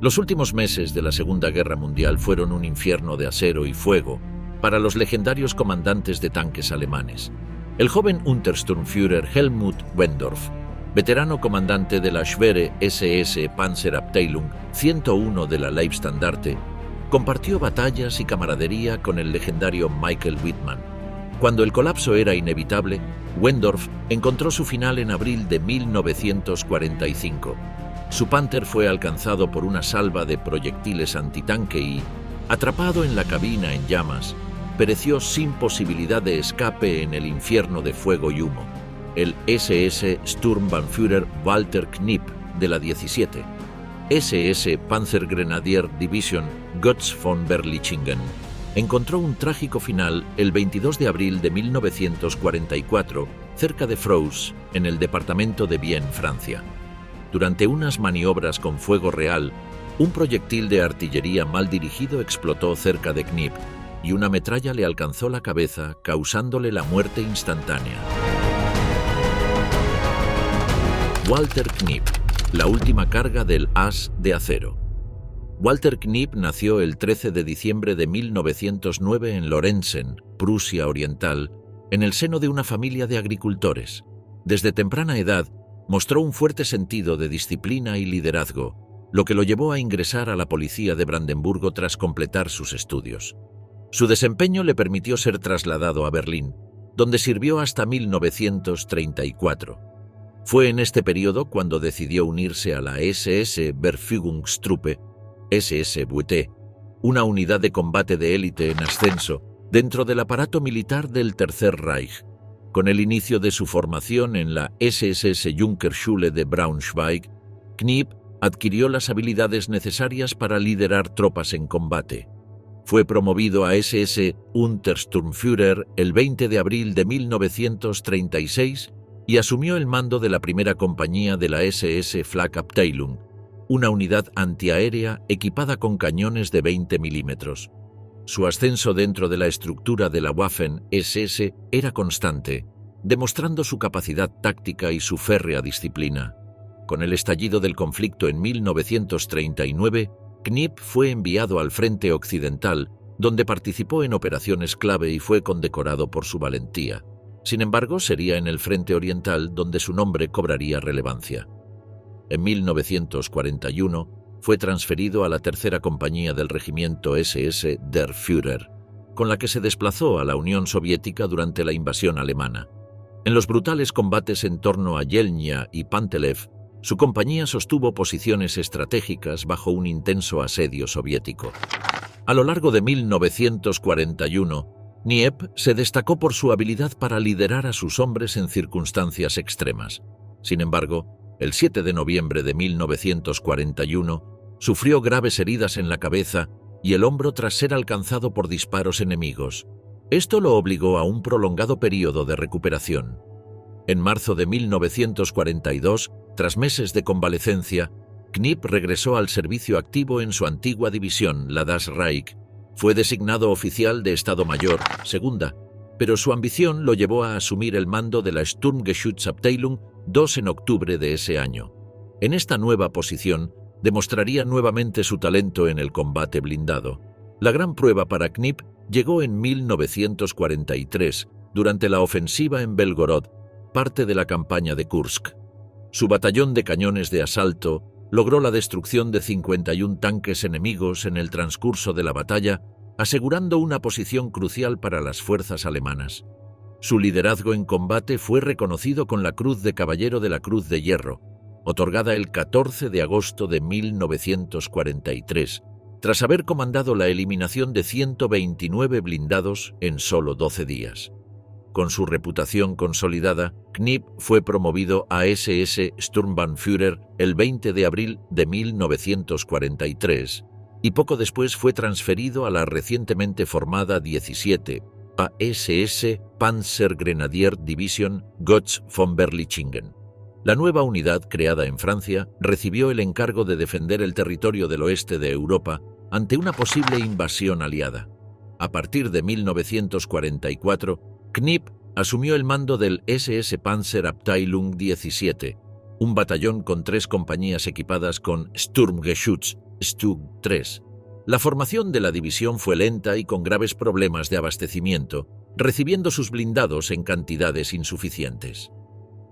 Los últimos meses de la Segunda Guerra Mundial fueron un infierno de acero y fuego para los legendarios comandantes de tanques alemanes. El joven Untersturmführer Helmut Wendorf, veterano comandante de la Schwere SS Panzerabteilung 101 de la Leibstandarte, compartió batallas y camaradería con el legendario Michael Wittmann. Cuando el colapso era inevitable, Wendorf encontró su final en abril de 1945. Su Panther fue alcanzado por una salva de proyectiles antitanque y, atrapado en la cabina en llamas, pereció sin posibilidad de escape en el infierno de fuego y humo. El SS Sturmbannführer Walter Knipp de la 17, SS Panzergrenadier Division Götz von Berlichingen, encontró un trágico final el 22 de abril de 1944 cerca de Fros, en el departamento de Vienne, Francia. Durante unas maniobras con fuego real, un proyectil de artillería mal dirigido explotó cerca de Knipp y una metralla le alcanzó la cabeza, causándole la muerte instantánea. Walter Knipp, la última carga del As de acero. Walter Knipp nació el 13 de diciembre de 1909 en Lorenzen, Prusia Oriental, en el seno de una familia de agricultores. Desde temprana edad, mostró un fuerte sentido de disciplina y liderazgo, lo que lo llevó a ingresar a la policía de Brandenburgo tras completar sus estudios. Su desempeño le permitió ser trasladado a Berlín, donde sirvió hasta 1934. Fue en este periodo cuando decidió unirse a la SS Verfügungstruppe, SS VT, una unidad de combate de élite en ascenso dentro del aparato militar del Tercer Reich. Con el inicio de su formación en la SS Junkerschule de Braunschweig, Knipp adquirió las habilidades necesarias para liderar tropas en combate. Fue promovido a SS Untersturmführer el 20 de abril de 1936 y asumió el mando de la primera compañía de la SS Flakabteilung, una unidad antiaérea equipada con cañones de 20 milímetros. Su ascenso dentro de la estructura de la Waffen-SS era constante, demostrando su capacidad táctica y su férrea disciplina. Con el estallido del conflicto en 1939, Knipp fue enviado al frente occidental, donde participó en operaciones clave y fue condecorado por su valentía. Sin embargo, sería en el frente oriental donde su nombre cobraría relevancia. En 1941, fue transferido a la tercera compañía del regimiento SS Der Führer, con la que se desplazó a la Unión Soviética durante la invasión alemana. En los brutales combates en torno a Yelnya y Pantelev, su compañía sostuvo posiciones estratégicas bajo un intenso asedio soviético. A lo largo de 1941, Knipp se destacó por su habilidad para liderar a sus hombres en circunstancias extremas. Sin embargo, el 7 de noviembre de 1941, sufrió graves heridas en la cabeza y el hombro tras ser alcanzado por disparos enemigos. Esto lo obligó a un prolongado periodo de recuperación. En marzo de 1942, tras meses de convalecencia, Knipp regresó al servicio activo en su antigua división, la Das Reich. Fue designado oficial de Estado Mayor, segunda, pero su ambición lo llevó a asumir el mando de la Sturmgeschützabteilung II en octubre de ese año. En esta nueva posición, demostraría nuevamente su talento en el combate blindado. La gran prueba para Knipp llegó en 1943, durante la ofensiva en Belgorod, parte de la campaña de Kursk. Su batallón de cañones de asalto logró la destrucción de 51 tanques enemigos en el transcurso de la batalla, asegurando una posición crucial para las fuerzas alemanas. Su liderazgo en combate fue reconocido con la Cruz de Caballero de la Cruz de Hierro, otorgada el 14 de agosto de 1943, tras haber comandado la eliminación de 129 blindados en solo 12 días. Con su reputación consolidada, Knipp fue promovido a SS Sturmbannführer el 20 de abril de 1943 y poco después fue transferido a la recientemente formada 17 SS Panzergrenadier Division Götz von Berlichingen. La nueva unidad, creada en Francia, recibió el encargo de defender el territorio del oeste de Europa ante una posible invasión aliada. A partir de 1944, Knipp asumió el mando del SS Panzerabteilung 17, un batallón con 3 compañías equipadas con Sturmgeschütz, Stug 3. La formación de la división fue lenta y con graves problemas de abastecimiento, recibiendo sus blindados en cantidades insuficientes.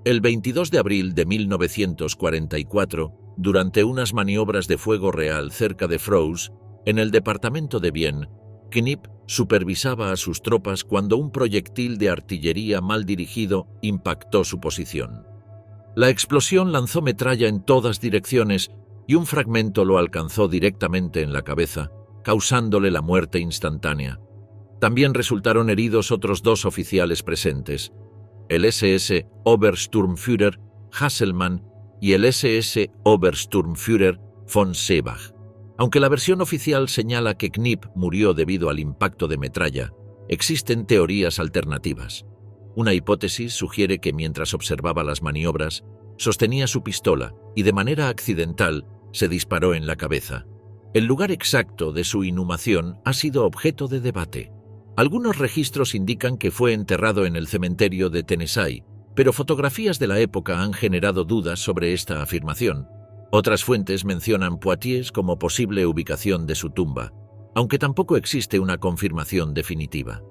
El 22 de abril de 1944, durante unas maniobras de fuego real cerca de Fros, en el departamento de Vienne, Knip supervisaba a sus tropas cuando un proyectil de artillería mal dirigido impactó su posición. La explosión lanzó metralla en todas direcciones y un fragmento lo alcanzó directamente en la cabeza, causándole la muerte instantánea. También resultaron heridos otros 2 oficiales presentes, el SS Obersturmführer Hasselmann y el SS Obersturmführer von Seebach. Aunque la versión oficial señala que Knip murió debido al impacto de metralla, existen teorías alternativas. Una hipótesis sugiere que mientras observaba las maniobras, sostenía su pistola y de manera accidental se disparó en la cabeza. El lugar exacto de su inhumación ha sido objeto de debate. Algunos registros indican que fue enterrado en el cementerio de Tennessee, pero fotografías de la época han generado dudas sobre esta afirmación. Otras fuentes mencionan Poitiers como posible ubicación de su tumba, aunque tampoco existe una confirmación definitiva.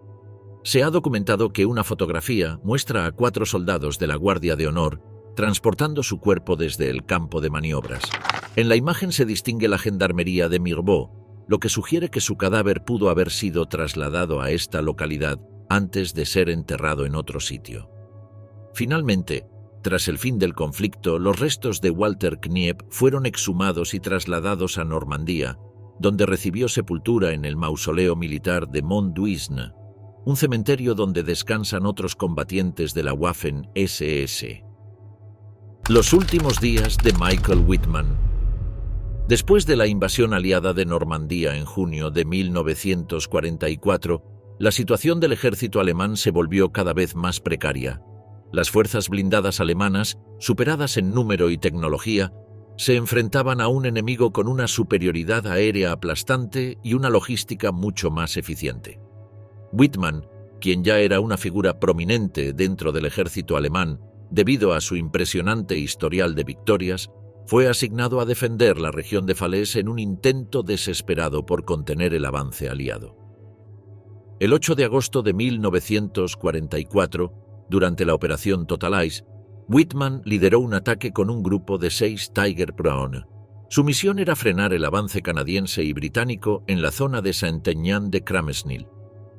Se ha documentado que una fotografía muestra a 4 soldados de la Guardia de Honor transportando su cuerpo desde el campo de maniobras. En la imagen se distingue la gendarmería de Mirbeau, lo que sugiere que su cadáver pudo haber sido trasladado a esta localidad antes de ser enterrado en otro sitio. Finalmente, tras el fin del conflicto, los restos de Walter Knip fueron exhumados y trasladados a Normandía, donde recibió sepultura en el mausoleo militar de Mont-Duisne, un cementerio donde descansan otros combatientes de la Waffen-SS. Los últimos días de Michael Wittmann. Después de la invasión aliada de Normandía en junio de 1944, la situación del ejército alemán se volvió cada vez más precaria. Las fuerzas blindadas alemanas, superadas en número y tecnología, se enfrentaban a un enemigo con una superioridad aérea aplastante y una logística mucho más eficiente. Wittmann, quien ya era una figura prominente dentro del ejército alemán debido a su impresionante historial de victorias, fue asignado a defender la región de Falaise en un intento desesperado por contener el avance aliado. El 8 de agosto de 1944, durante la operación Total Ice, Wittmann lideró un ataque con un grupo de 6 Tiger Brown. Su misión era frenar el avance canadiense y británico en la zona de Saint-Aignan de Cramesnil.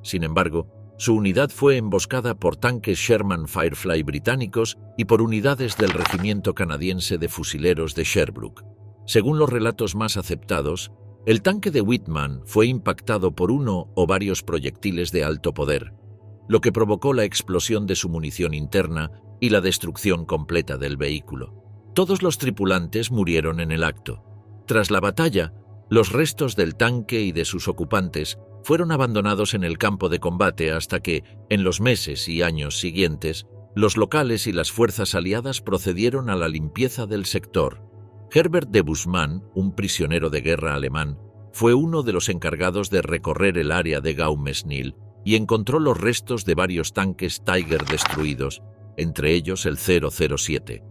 Sin embargo, su unidad fue emboscada por tanques Sherman Firefly británicos y por unidades del Regimiento Canadiense de Fusileros de Sherbrooke. Según los relatos más aceptados, el tanque de Wittmann fue impactado por uno o varios proyectiles de alto poder, lo que provocó la explosión de su munición interna y la destrucción completa del vehículo. Todos los tripulantes murieron en el acto. Tras la batalla, los restos del tanque y de sus ocupantes fueron abandonados en el campo de combate hasta que, en los meses y años siguientes, los locales y las fuerzas aliadas procedieron a la limpieza del sector. Herbert de Bussmann, un prisionero de guerra alemán, fue uno de los encargados de recorrer el área de Gaumesnil y encontró los restos de varios tanques Tiger destruidos, entre ellos el 007.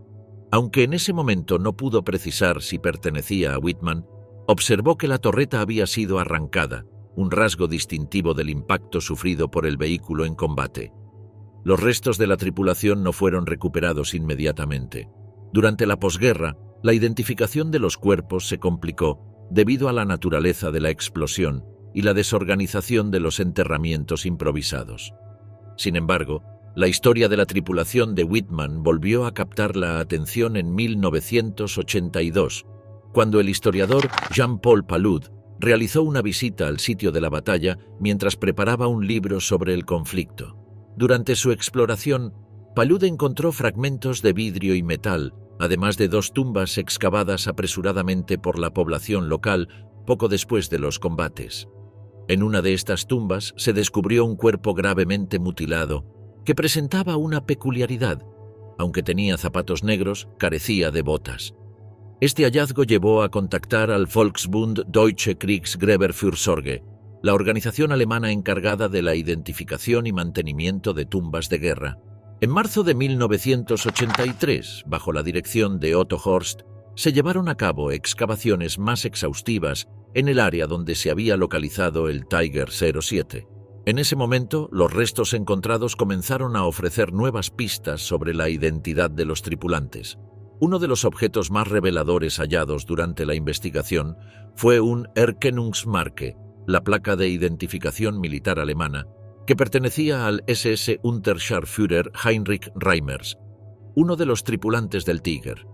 Aunque en ese momento no pudo precisar si pertenecía a Wittmann, observó que la torreta había sido arrancada, un rasgo distintivo del impacto sufrido por el vehículo en combate. Los restos de la tripulación no fueron recuperados inmediatamente. Durante la posguerra, la identificación de los cuerpos se complicó debido a la naturaleza de la explosión y la desorganización de los enterramientos improvisados. Sin embargo, la historia de la tripulación de Wittmann volvió a captar la atención en 1982, cuando el historiador Jean-Paul Palud realizó una visita al sitio de la batalla mientras preparaba un libro sobre el conflicto. Durante su exploración, Palud encontró fragmentos de vidrio y metal, además de 2 tumbas excavadas apresuradamente por la población local poco después de los combates. En una de estas tumbas se descubrió un cuerpo gravemente mutilado que presentaba una peculiaridad. Aunque tenía zapatos negros, carecía de botas. Este hallazgo llevó a contactar al Volksbund Deutsche Kriegsgräberfürsorge, la organización alemana encargada de la identificación y mantenimiento de tumbas de guerra. En marzo de 1983, bajo la dirección de Otto Horst, se llevaron a cabo excavaciones más exhaustivas en el área donde se había localizado el Tiger 07. En ese momento, los restos encontrados comenzaron a ofrecer nuevas pistas sobre la identidad de los tripulantes. Uno de los objetos más reveladores hallados durante la investigación fue un Erkennungsmarke, la placa de identificación militar alemana, que pertenecía al SS Unterscharführer Heinrich Reimers, uno de los tripulantes del Tiger.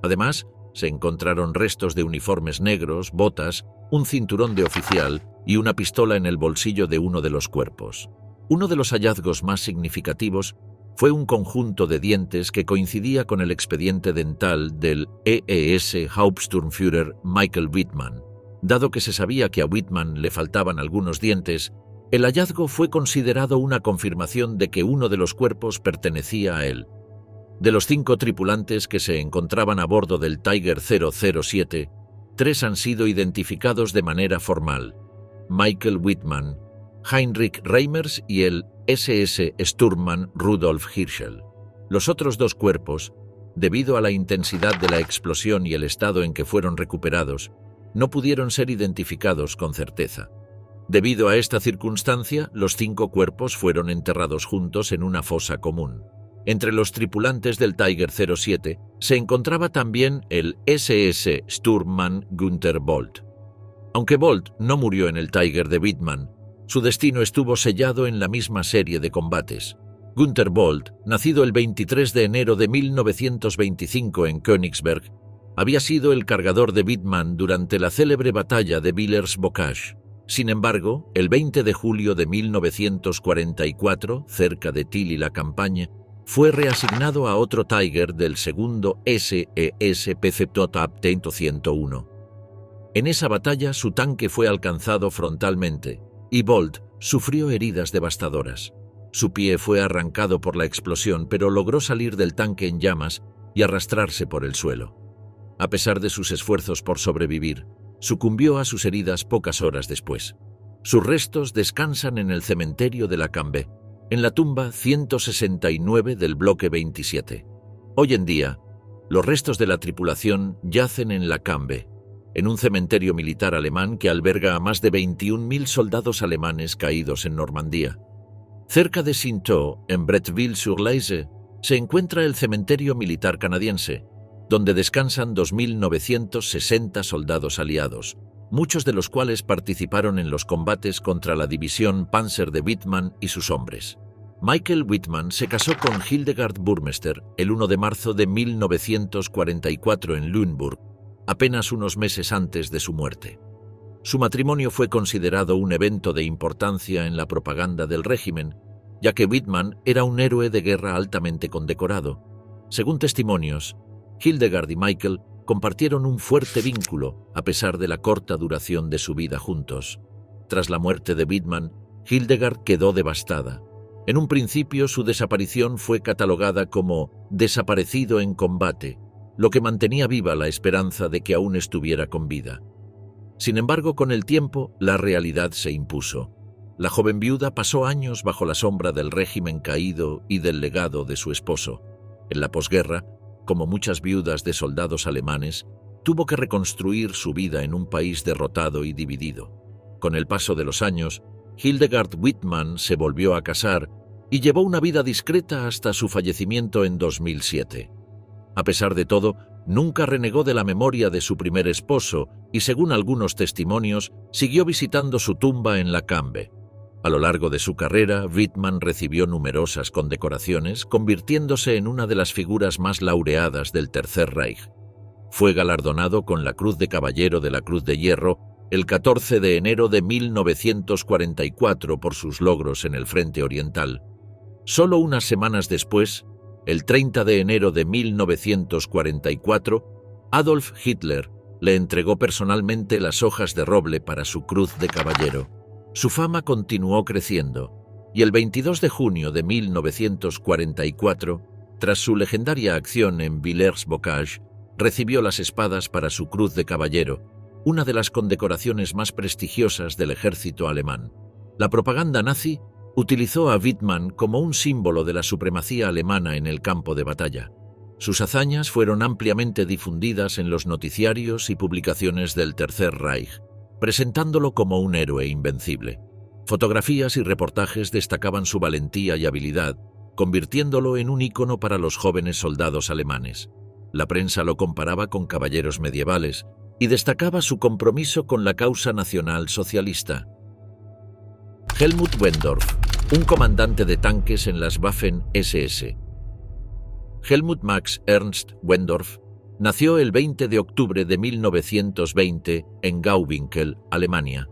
Además, se encontraron restos de uniformes negros, botas, un cinturón de oficial y una pistola en el bolsillo de uno de los cuerpos. Uno de los hallazgos más significativos fue un conjunto de dientes que coincidía con el expediente dental del EES Hauptsturmführer Michael Wittmann. Dado que se sabía que a Wittmann le faltaban algunos dientes, el hallazgo fue considerado una confirmación de que uno de los cuerpos pertenecía a él. De los 5 tripulantes que se encontraban a bordo del Tiger 007, 3 han sido identificados de manera formal: Michael Wittmann, Heinrich Reimers y el SS Sturmmann Rudolf Hirschel. Los otros 2 cuerpos, debido a la intensidad de la explosión y el estado en que fueron recuperados, no pudieron ser identificados con certeza. Debido a esta circunstancia, los 5 cuerpos fueron enterrados juntos en una fosa común. Entre los tripulantes del Tiger 07 se encontraba también el SS Sturmmann Günther Bolt. Aunque Bolt no murió en el Tiger de Wittmann, su destino estuvo sellado en la misma serie de combates. Günther Bolt, nacido el 23 de enero de 1925 en Königsberg, había sido el cargador de Wittmann durante la célebre batalla de Villers-Bocage. Sin embargo, el 20 de julio de 1944, cerca de Tilly-la-Campagne, fue reasignado a otro Tiger del segundo SES Pezeptotaptento 101. En esa batalla su tanque fue alcanzado frontalmente y Bolt sufrió heridas devastadoras. Su pie fue arrancado por la explosión, pero logró salir del tanque en llamas y arrastrarse por el suelo. A pesar de sus esfuerzos por sobrevivir, sucumbió a sus heridas pocas horas después. Sus restos descansan en el cementerio de la Cambe, en la tumba 169 del bloque 27. Hoy en día, los restos de la tripulación yacen en la Cambe, en un cementerio militar alemán que alberga a más de 21.000 soldados alemanes caídos en Normandía. Cerca de Sinto, en Bretteville-sur-Laize, se encuentra el cementerio militar canadiense, donde descansan 2.960 soldados aliados, muchos de los cuales participaron en los combates contra la división Panzer de Wittmann y sus hombres. Michael Wittmann se casó con Hildegard Burmester el 1 de marzo de 1944 en Lüneburg, apenas unos meses antes de su muerte. Su matrimonio fue considerado un evento de importancia en la propaganda del régimen, ya que Wittmann era un héroe de guerra altamente condecorado. Según testimonios, Hildegard y Michael compartieron un fuerte vínculo a pesar de la corta duración de su vida juntos. Tras la muerte de Wittmann, Hildegard quedó devastada. En un principio, su desaparición fue catalogada como desaparecido en combate, lo que mantenía viva la esperanza de que aún estuviera con vida. Sin embargo, con el tiempo, la realidad se impuso. La joven viuda pasó años bajo la sombra del régimen caído y del legado de su esposo. En la posguerra, como muchas viudas de soldados alemanes, tuvo que reconstruir su vida en un país derrotado y dividido. Con el paso de los años, Hildegard Wittmann se volvió a casar y llevó una vida discreta hasta su fallecimiento en 2007. A pesar de todo, nunca renegó de la memoria de su primer esposo y, según algunos testimonios, siguió visitando su tumba en la Cambe. A lo largo de su carrera, Wittmann recibió numerosas condecoraciones, convirtiéndose en una de las figuras más laureadas del Tercer Reich. Fue galardonado con la Cruz de Caballero de la Cruz de Hierro el 14 de enero de 1944 por sus logros en el Frente Oriental. Solo unas semanas después, el 30 de enero de 1944, Adolf Hitler le entregó personalmente las hojas de roble para su Cruz de Caballero. Su fama continuó creciendo, y el 22 de junio de 1944, tras su legendaria acción en Villers-Bocage, recibió las espadas para su Cruz de Caballero, una de las condecoraciones más prestigiosas del ejército alemán. La propaganda nazi utilizó a Wittmann como un símbolo de la supremacía alemana en el campo de batalla. Sus hazañas fueron ampliamente difundidas en los noticiarios y publicaciones del Tercer Reich, presentándolo como un héroe invencible. Fotografías y reportajes destacaban su valentía y habilidad, convirtiéndolo en un ícono para los jóvenes soldados alemanes. La prensa lo comparaba con caballeros medievales y destacaba su compromiso con la causa nacional socialista. Helmut Wendorf, un comandante de tanques en las Waffen-SS. Helmut Max Ernst Wendorf nació el 20 de octubre de 1920 en Gauwinkel, Alemania.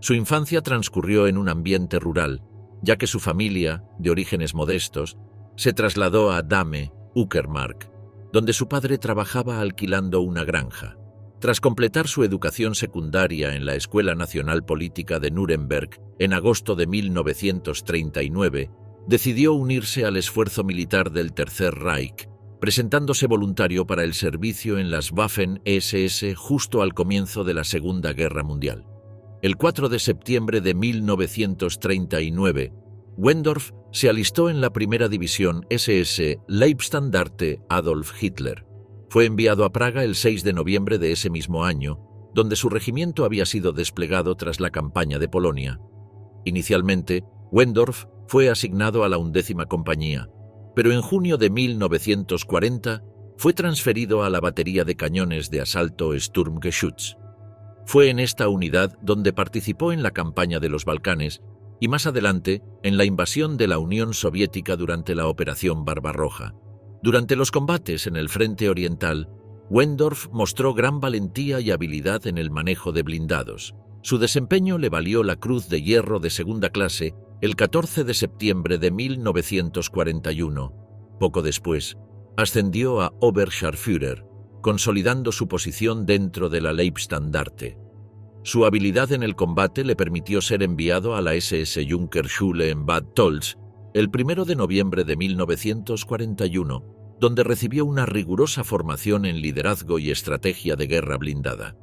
Su infancia transcurrió en un ambiente rural, ya que su familia, de orígenes modestos, se trasladó a Dahme, Uckermark, donde su padre trabajaba alquilando una granja. Tras completar su educación secundaria en la Escuela Nacional Política de Nuremberg en agosto de 1939, decidió unirse al esfuerzo militar del Tercer Reich, presentándose voluntario para el servicio en las Waffen-SS justo al comienzo de la Segunda Guerra Mundial. El 4 de septiembre de 1939, Wendorf se alistó en la primera división SS Leibstandarte Adolf Hitler. Fue enviado a Praga el 6 de noviembre de ese mismo año, donde su regimiento había sido desplegado tras la campaña de Polonia. Inicialmente, Wendorf fue asignado a la 11ª compañía, pero en junio de 1940 fue transferido a la batería de cañones de asalto Sturmgeschütz. Fue en esta unidad donde participó en la campaña de los Balcanes y más adelante en la invasión de la Unión Soviética durante la Operación Barbarroja. Durante los combates en el frente oriental, Wendorf mostró gran valentía y habilidad en el manejo de blindados. Su desempeño le valió la Cruz de Hierro de segunda clase el 14 de septiembre de 1941. Poco después, ascendió a Oberscharführer, consolidando su posición dentro de la Leibstandarte. Su habilidad en el combate le permitió ser enviado a la SS Junkerschule en Bad Tölz el 1 de noviembre de 1941, donde recibió una rigurosa formación en liderazgo y estrategia de guerra blindada.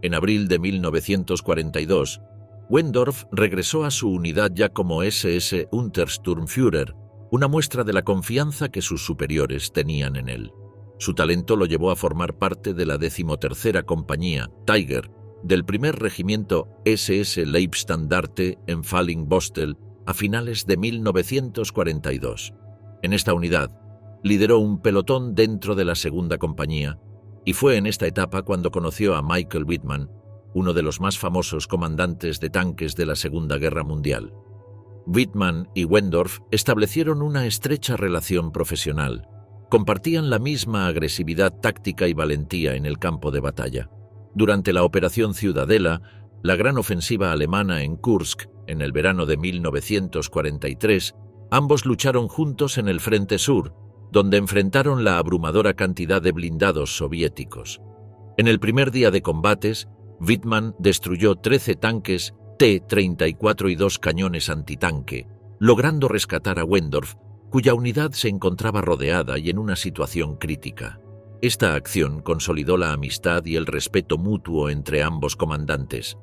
En abril de 1942, Wendorf regresó a su unidad ya como SS Untersturmführer, una muestra de la confianza que sus superiores tenían en él. Su talento lo llevó a formar parte de la 13ª compañía, Tiger, del primer regimiento SS Leibstandarte en Falling-Bostel a finales de 1942. En esta unidad, lideró un pelotón dentro de la segunda compañía y fue en esta etapa cuando conoció a Michael Wittmann, uno de los más famosos comandantes de tanques de la Segunda Guerra Mundial. Wittmann y Wendorf establecieron una estrecha relación profesional. Compartían la misma agresividad táctica y valentía en el campo de batalla. Durante la Operación Ciudadela, la gran ofensiva alemana en Kursk, en el verano de 1943, ambos lucharon juntos en el Frente Sur, donde enfrentaron la abrumadora cantidad de blindados soviéticos. En el primer día de combates, Wittmann destruyó 13 tanques T-34 y 2 cañones antitanque, logrando rescatar a Wendorf, cuya unidad se encontraba rodeada y en una situación crítica. Esta acción consolidó la amistad y el respeto mutuo entre ambos comandantes.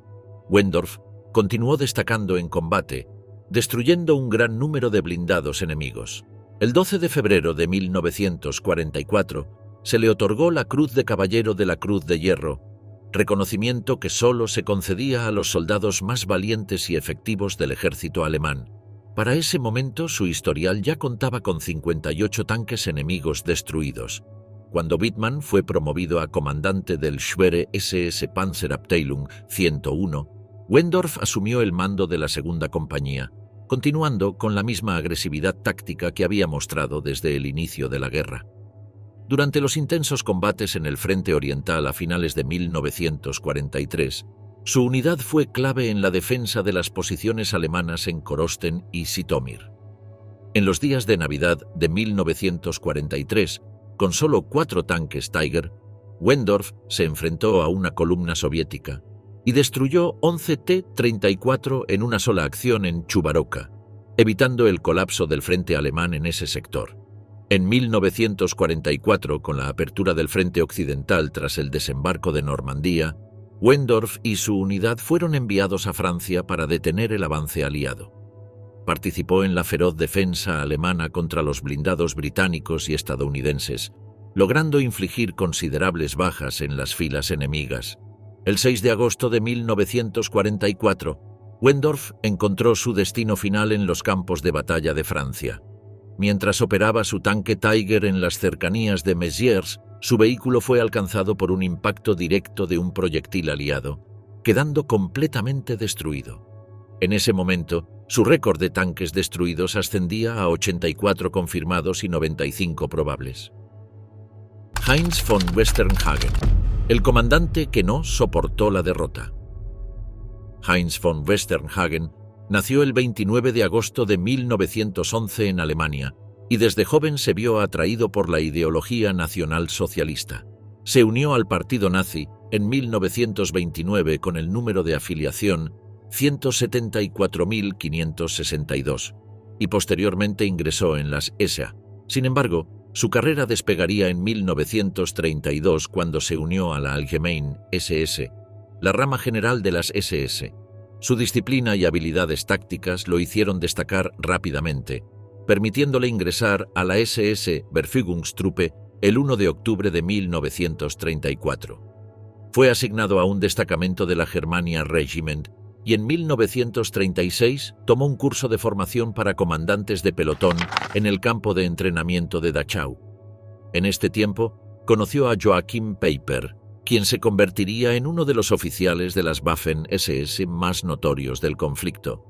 Wendorf continuó destacando en combate, destruyendo un gran número de blindados enemigos. El 12 de febrero de 1944 se le otorgó la Cruz de Caballero de la Cruz de Hierro, reconocimiento que solo se concedía a los soldados más valientes y efectivos del ejército alemán. Para ese momento su historial ya contaba con 58 tanques enemigos destruidos. Cuando Wittmann fue promovido a comandante del Schwere SS Panzerabteilung 101, Wendorf asumió el mando de la segunda compañía, continuando con la misma agresividad táctica que había mostrado desde el inicio de la guerra. Durante los intensos combates en el frente oriental a finales de 1943, su unidad fue clave en la defensa de las posiciones alemanas en Korosten y Sitomir. En los días de Navidad de 1943, con solo 4 tanques Tiger, Wendorf se enfrentó a una columna soviética y destruyó 11 T-34 en una sola acción en Chubarovka, evitando el colapso del frente alemán en ese sector. En 1944, con la apertura del frente occidental tras el desembarco de Normandía, Wendorf y su unidad fueron enviados a Francia para detener el avance aliado. participó en la feroz defensa alemana contra los blindados británicos y estadounidenses, logrando infligir considerables bajas en las filas enemigas. El 6 de agosto de 1944, Wendorf encontró su destino final en los campos de batalla de Francia. Mientras operaba su tanque Tiger en las cercanías de Mézières, su vehículo fue alcanzado por un impacto directo de un proyectil aliado, quedando completamente destruido. En ese momento, su récord de tanques destruidos ascendía a 84 confirmados y 95 probables. Heinz von Westernhagen, el comandante que no soportó la derrota. Heinz von Westernhagen nació el 29 de agosto de 1911 en Alemania y desde joven se vio atraído por la ideología nacionalsocialista. Se unió al partido nazi en 1929 con el número de afiliación 174.562 y posteriormente ingresó en las SA. Sin embargo, su carrera despegaría en 1932 cuando se unió a la Allgemeine SS, la rama general de las SS. Su disciplina y habilidades tácticas lo hicieron destacar rápidamente, permitiéndole ingresar a la SS Verfügungstruppe el 1 de octubre de 1934. Fue asignado a un destacamento de la Germania Regiment y en 1936 tomó un curso de formación para comandantes de pelotón en el campo de entrenamiento de Dachau. En este tiempo, conoció a Joachim Peiper, quien se convertiría en uno de los oficiales de las Waffen-SS más notorios del conflicto.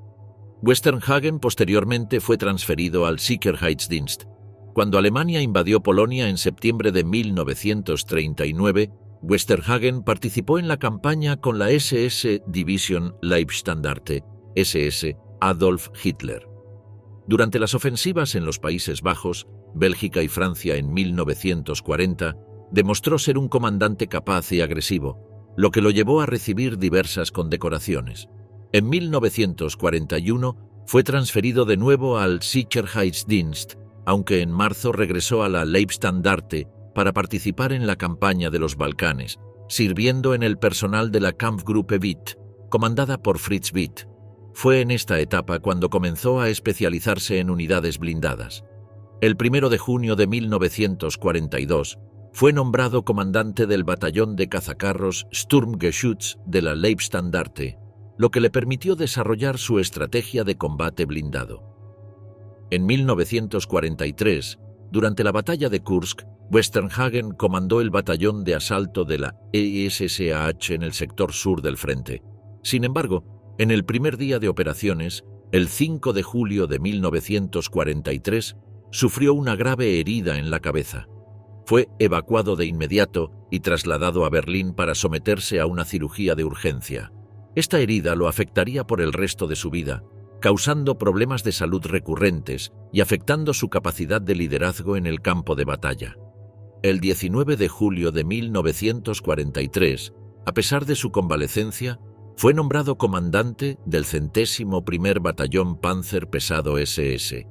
Westernhagen posteriormente fue transferido al Sicherheitsdienst. Cuando Alemania invadió Polonia en septiembre de 1939, Westernhagen participó en la campaña con la SS Division Leibstandarte, SS Adolf Hitler. Durante las ofensivas en los Países Bajos, Bélgica y Francia en 1940, demostró ser un comandante capaz y agresivo, lo que lo llevó a recibir diversas condecoraciones. En 1941 fue transferido de nuevo al Sicherheitsdienst, aunque en marzo regresó a la Leibstandarte para participar en la campaña de los Balcanes, sirviendo en el personal de la Kampfgruppe Witt, comandada por Fritz Witt. Fue en esta etapa cuando comenzó a especializarse en unidades blindadas. El 1 de junio de 1942 fue nombrado comandante del batallón de cazacarros Sturmgeschütz de la Leibstandarte, lo que le permitió desarrollar su estrategia de combate blindado. En 1943, durante la batalla de Kursk, Westernhagen comandó el batallón de asalto de la ESSAH en el sector sur del frente. Sin embargo, en el primer día de operaciones, el 5 de julio de 1943, sufrió una grave herida en la cabeza. Fue evacuado de inmediato y trasladado a Berlín para someterse a una cirugía de urgencia. Esta herida lo afectaría por el resto de su vida, causando problemas de salud recurrentes y afectando su capacidad de liderazgo en el campo de batalla. El 19 de julio de 1943, a pesar de su convalecencia, fue nombrado comandante del 101º Batallón Panzer Pesado SS.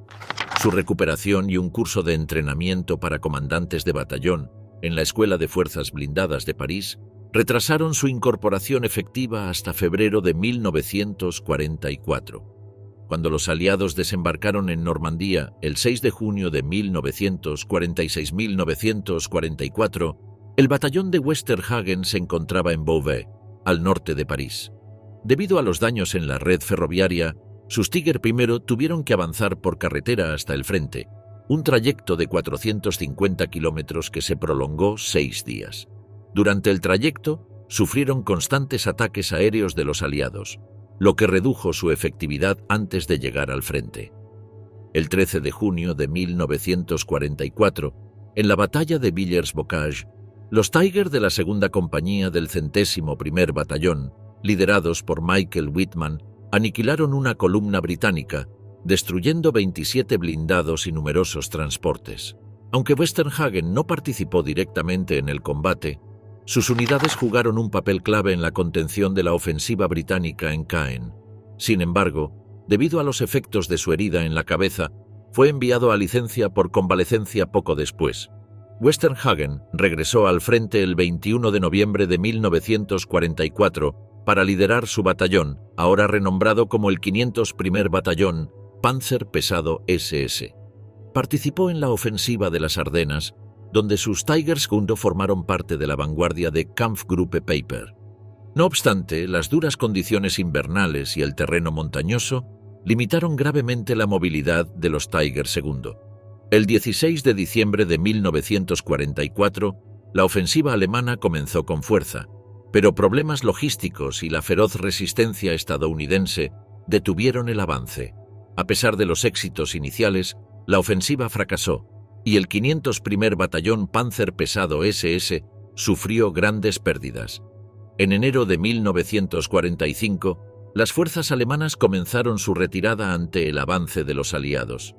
Su recuperación y un curso de entrenamiento para comandantes de batallón en la Escuela de Fuerzas Blindadas de París retrasaron su incorporación efectiva hasta febrero de 1944. Cuando los aliados desembarcaron en Normandía el 6 de junio de 1944, el batallón de Westernhagen se encontraba en Beauvais, al norte de París. Debido a los daños en la red ferroviaria, sus Tiger I tuvieron que avanzar por carretera hasta el frente, un trayecto de 450 kilómetros que se prolongó 6 días. Durante el trayecto, sufrieron constantes ataques aéreos de los aliados, lo que redujo su efectividad antes de llegar al frente. El 13 de junio de 1944, en la batalla de Villers-Bocage, los Tiger de la segunda compañía del 101º Batallón, liderados por Michael Whitman, aniquilaron una columna británica, destruyendo 27 blindados y numerosos transportes. Aunque Westernhagen no participó directamente en el combate, sus unidades jugaron un papel clave en la contención de la ofensiva británica en Caen. Sin embargo, debido a los efectos de su herida en la cabeza, fue enviado a licencia por convalecencia poco después. Westernhagen regresó al frente el 21 de noviembre de 1944 para liderar su batallón, ahora renombrado como el 501 Batallón, Panzer pesado SS. Participó en la ofensiva de las Ardenas, donde sus Tigers II formaron parte de la vanguardia de Kampfgruppe Peiper. No obstante, las duras condiciones invernales y el terreno montañoso limitaron gravemente la movilidad de los Tigers II. El 16 de diciembre de 1944, la ofensiva alemana comenzó con fuerza, pero problemas logísticos y la feroz resistencia estadounidense detuvieron el avance. A pesar de los éxitos iniciales, la ofensiva fracasó y el 501 Batallón Panzer pesado SS sufrió grandes pérdidas. En enero de 1945, las fuerzas alemanas comenzaron su retirada ante el avance de los aliados.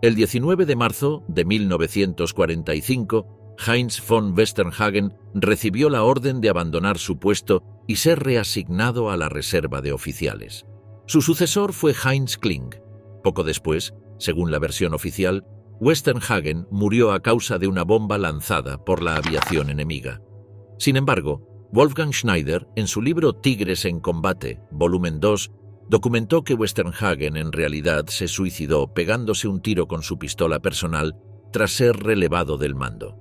El 19 de marzo de 1945, Heinz von Westernhagen recibió la orden de abandonar su puesto y ser reasignado a la reserva de oficiales. Su sucesor fue Heinz Kling. Poco después, según la versión oficial, Westernhagen murió a causa de una bomba lanzada por la aviación enemiga. Sin embargo, Wolfgang Schneider, en su libro Tigres en combate, volumen 2, documentó que Westernhagen en realidad se suicidó pegándose un tiro con su pistola personal tras ser relevado del mando.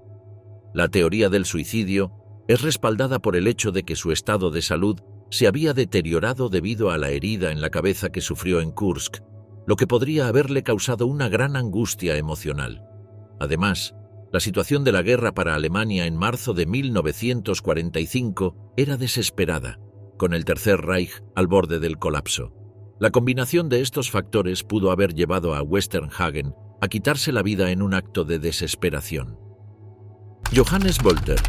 La teoría del suicidio es respaldada por el hecho de que su estado de salud se había deteriorado debido a la herida en la cabeza que sufrió en Kursk, lo que podría haberle causado una gran angustia emocional. Además, la situación de la guerra para Alemania en marzo de 1945 era desesperada, con el Tercer Reich al borde del colapso. La combinación de estos factores pudo haber llevado a Westernhagen a quitarse la vida en un acto de desesperación. Johannes Walter,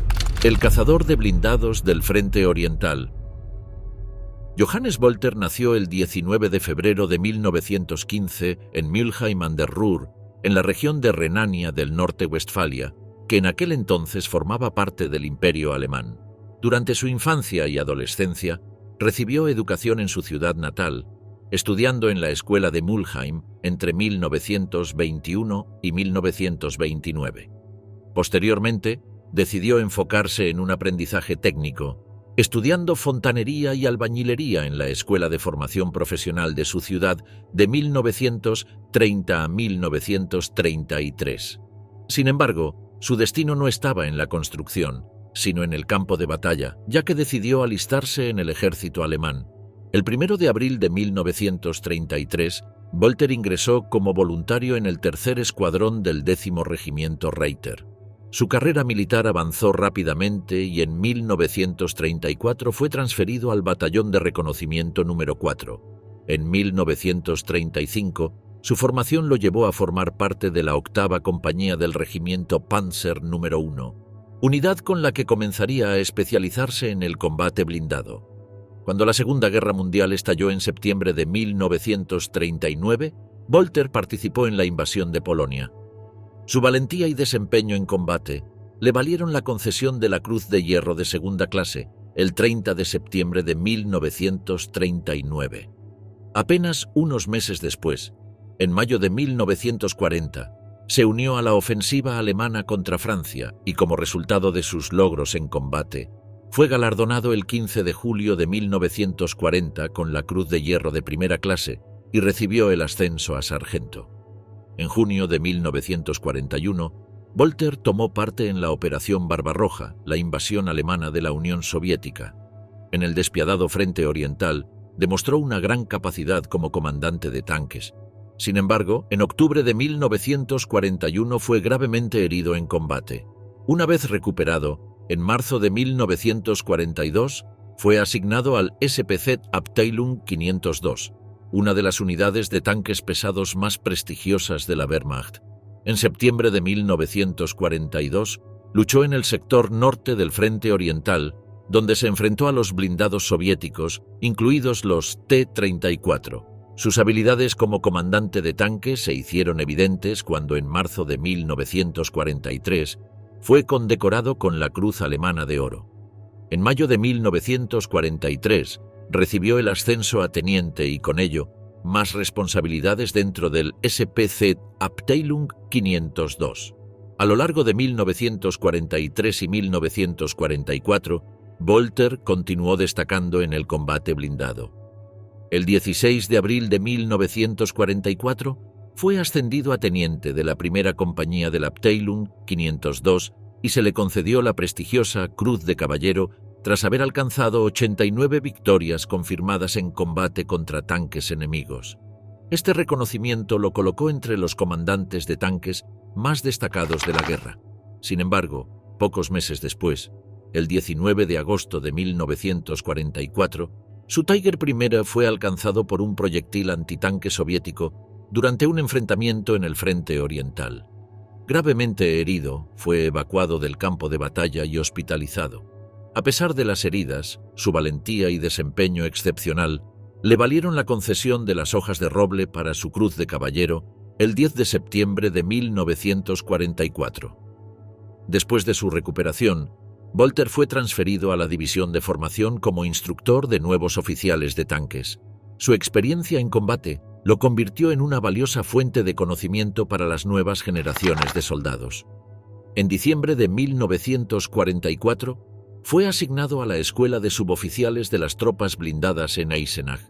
el cazador de blindados del Frente Oriental. Johannes Walter nació el 19 de febrero de 1915 en Mülheim an der Ruhr, en la región de Renania del Norte-Westfalia, que en aquel entonces formaba parte del Imperio Alemán. Durante su infancia y adolescencia, recibió educación en su ciudad natal, estudiando en la escuela de Mülheim entre 1921 y 1929. Posteriormente, decidió enfocarse en un aprendizaje técnico, estudiando fontanería y albañilería en la Escuela de Formación Profesional de su ciudad de 1930 a 1933. Sin embargo, su destino no estaba en la construcción, sino en el campo de batalla, ya que decidió alistarse en el ejército alemán. El 1 de abril de 1933, Walter ingresó como voluntario en el tercer escuadrón del 10º Regimiento Reiter. Su carrera militar avanzó rápidamente y en 1934 fue transferido al Batallón de Reconocimiento número 4. En 1935, su formación lo llevó a formar parte de la 8ª Compañía del Regimiento Panzer número 1, unidad con la que comenzaría a especializarse en el combate blindado. Cuando la Segunda Guerra Mundial estalló en septiembre de 1939, Walter participó en la invasión de Polonia. Su valentía y desempeño en combate le valieron la concesión de la Cruz de Hierro de segunda clase el 30 de septiembre de 1939. Apenas unos meses después, en mayo de 1940, se unió a la ofensiva alemana contra Francia y, como resultado de sus logros en combate, fue galardonado el 15 de julio de 1940 con la Cruz de Hierro de primera clase y recibió el ascenso a sargento. En junio de 1941, Walter tomó parte en la Operación Barbarroja, la invasión alemana de la Unión Soviética. En el despiadado Frente Oriental, demostró una gran capacidad como comandante de tanques. Sin embargo, en octubre de 1941 fue gravemente herido en combate. Una vez recuperado, en marzo de 1942, fue asignado al SPZ Abteilung 502, una de las unidades de tanques pesados más prestigiosas de la Wehrmacht. En septiembre de 1942, luchó en el sector norte del Frente Oriental, donde se enfrentó a los blindados soviéticos, incluidos los T-34. Sus habilidades como comandante de tanques se hicieron evidentes cuando en marzo de 1943 fue condecorado con la Cruz Alemana de Oro. En mayo de 1943 recibió el ascenso a teniente y con ello más responsabilidades dentro del SPZ Abteilung 502. A lo largo de 1943 y 1944, Walter continuó destacando en el combate blindado. El 16 de abril de 1944 fue ascendido a teniente de la primera compañía del Abteilung 502 y se le concedió la prestigiosa Cruz de Caballero tras haber alcanzado 89 victorias confirmadas en combate contra tanques enemigos. Este reconocimiento lo colocó entre los comandantes de tanques más destacados de la guerra. Sin embargo, pocos meses después, el 19 de agosto de 1944, su Tiger I fue alcanzado por un proyectil antitanque soviético durante un enfrentamiento en el frente oriental. Gravemente herido, fue evacuado del campo de batalla y hospitalizado. A pesar de las heridas, su valentía y desempeño excepcional le valieron la concesión de las hojas de roble para su Cruz de Caballero el 10 de septiembre de 1944. Después de su recuperación, Walter fue transferido a la división de formación como instructor de nuevos oficiales de tanques. Su experiencia en combate lo convirtió en una valiosa fuente de conocimiento para las nuevas generaciones de soldados. En diciembre de 1944, fue asignado a la Escuela de Suboficiales de las Tropas Blindadas en Eisenach.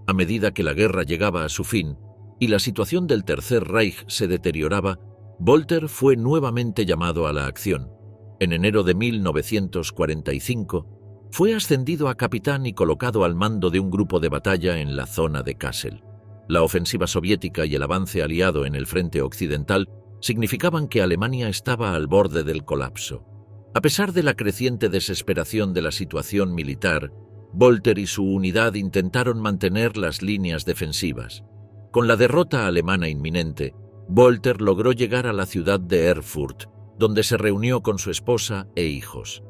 A medida que la guerra llegaba a su fin y la situación del Tercer Reich se deterioraba, Walter fue nuevamente llamado a la acción. En enero de 1945, fue ascendido a capitán y colocado al mando de un grupo de batalla en la zona de Kassel. La ofensiva soviética y el avance aliado en el frente occidental significaban que Alemania estaba al borde del colapso. A pesar de la creciente desesperación de la situación militar, Walter y su unidad intentaron mantener las líneas defensivas. Con la derrota alemana inminente, Walter logró llegar a la ciudad de Erfurt, donde se reunió con su esposa e hijos.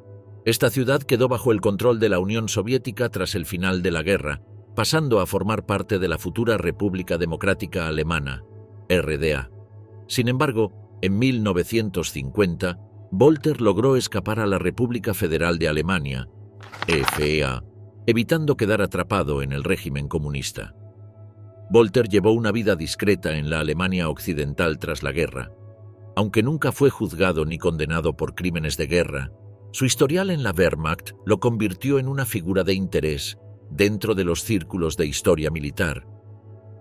Esta ciudad quedó bajo el control de la Unión Soviética tras el final de la guerra, pasando a formar parte de la futura República Democrática Alemana, RDA. Sin embargo, en 1950, Walter logró escapar a la República Federal de Alemania, FEA, evitando quedar atrapado en el régimen comunista. Walter llevó una vida discreta en la Alemania occidental tras la guerra. Aunque nunca fue juzgado ni condenado por crímenes de guerra, su historial en la Wehrmacht lo convirtió en una figura de interés dentro de los círculos de historia militar.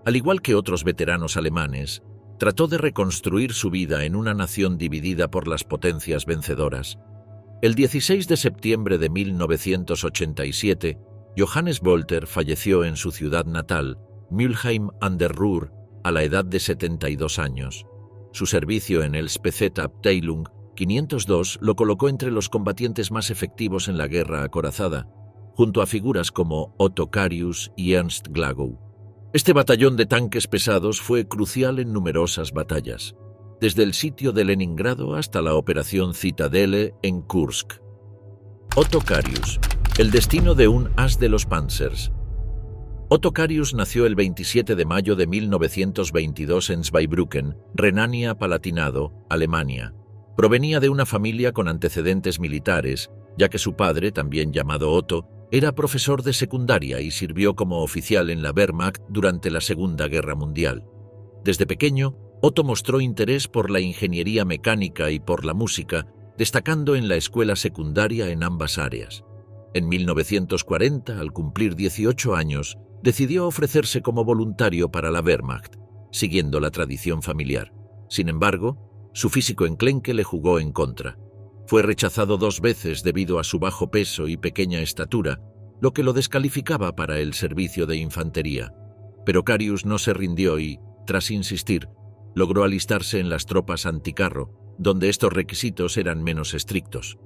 Al igual que otros veteranos alemanes, trató de reconstruir su vida en una nación dividida por las potencias vencedoras. El 16 de septiembre de 1987, Johannes Walter falleció en su ciudad natal, Mülheim an der Ruhr, a la edad de 72 años. Su servicio en el Spezialabteilung 502 lo colocó entre los combatientes más efectivos en la guerra acorazada, junto a figuras como Otto Carius y Ernst Glagow. Este batallón de tanques pesados fue crucial en numerosas batallas, desde el sitio de Leningrado hasta la Operación Citadelle en Kursk. Otto Carius, el destino de un as de los Panzers. Otto Carius nació el 27 de mayo de 1922 en Zweibrücken, Renania-Palatinado, Alemania. Provenía de una familia con antecedentes militares, ya que su padre, también llamado Otto, era profesor de secundaria y sirvió como oficial en la Wehrmacht durante la Segunda Guerra Mundial. Desde pequeño, Otto mostró interés por la ingeniería mecánica y por la música, destacando en la escuela secundaria en ambas áreas. En 1940, al cumplir 18 años, decidió ofrecerse como voluntario para la Wehrmacht, siguiendo la tradición familiar. Sin embargo, su físico enclenque le jugó en contra. Fue rechazado 2 veces debido a su bajo peso y pequeña estatura, lo que lo descalificaba para el servicio de infantería. Pero Carius no se rindió y, tras insistir, logró alistarse en las tropas anticarro, donde estos requisitos eran menos estrictos.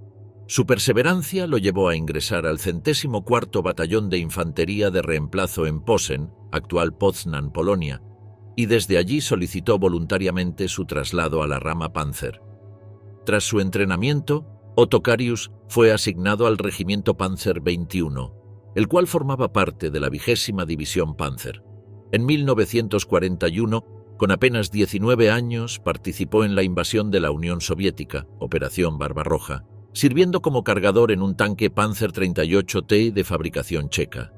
Su perseverancia lo llevó a ingresar al 104º Batallón de Infantería de Reemplazo en Posen, actual Poznań, Polonia, y desde allí solicitó voluntariamente su traslado a la rama Panzer. Tras su entrenamiento, Otto Carius fue asignado al Regimiento Panzer 21, el cual formaba parte de la 20ª División Panzer. En 1941, con apenas 19 años, participó en la invasión de la Unión Soviética, Operación Barbarroja, sirviendo como cargador en un tanque Panzer 38T de fabricación checa.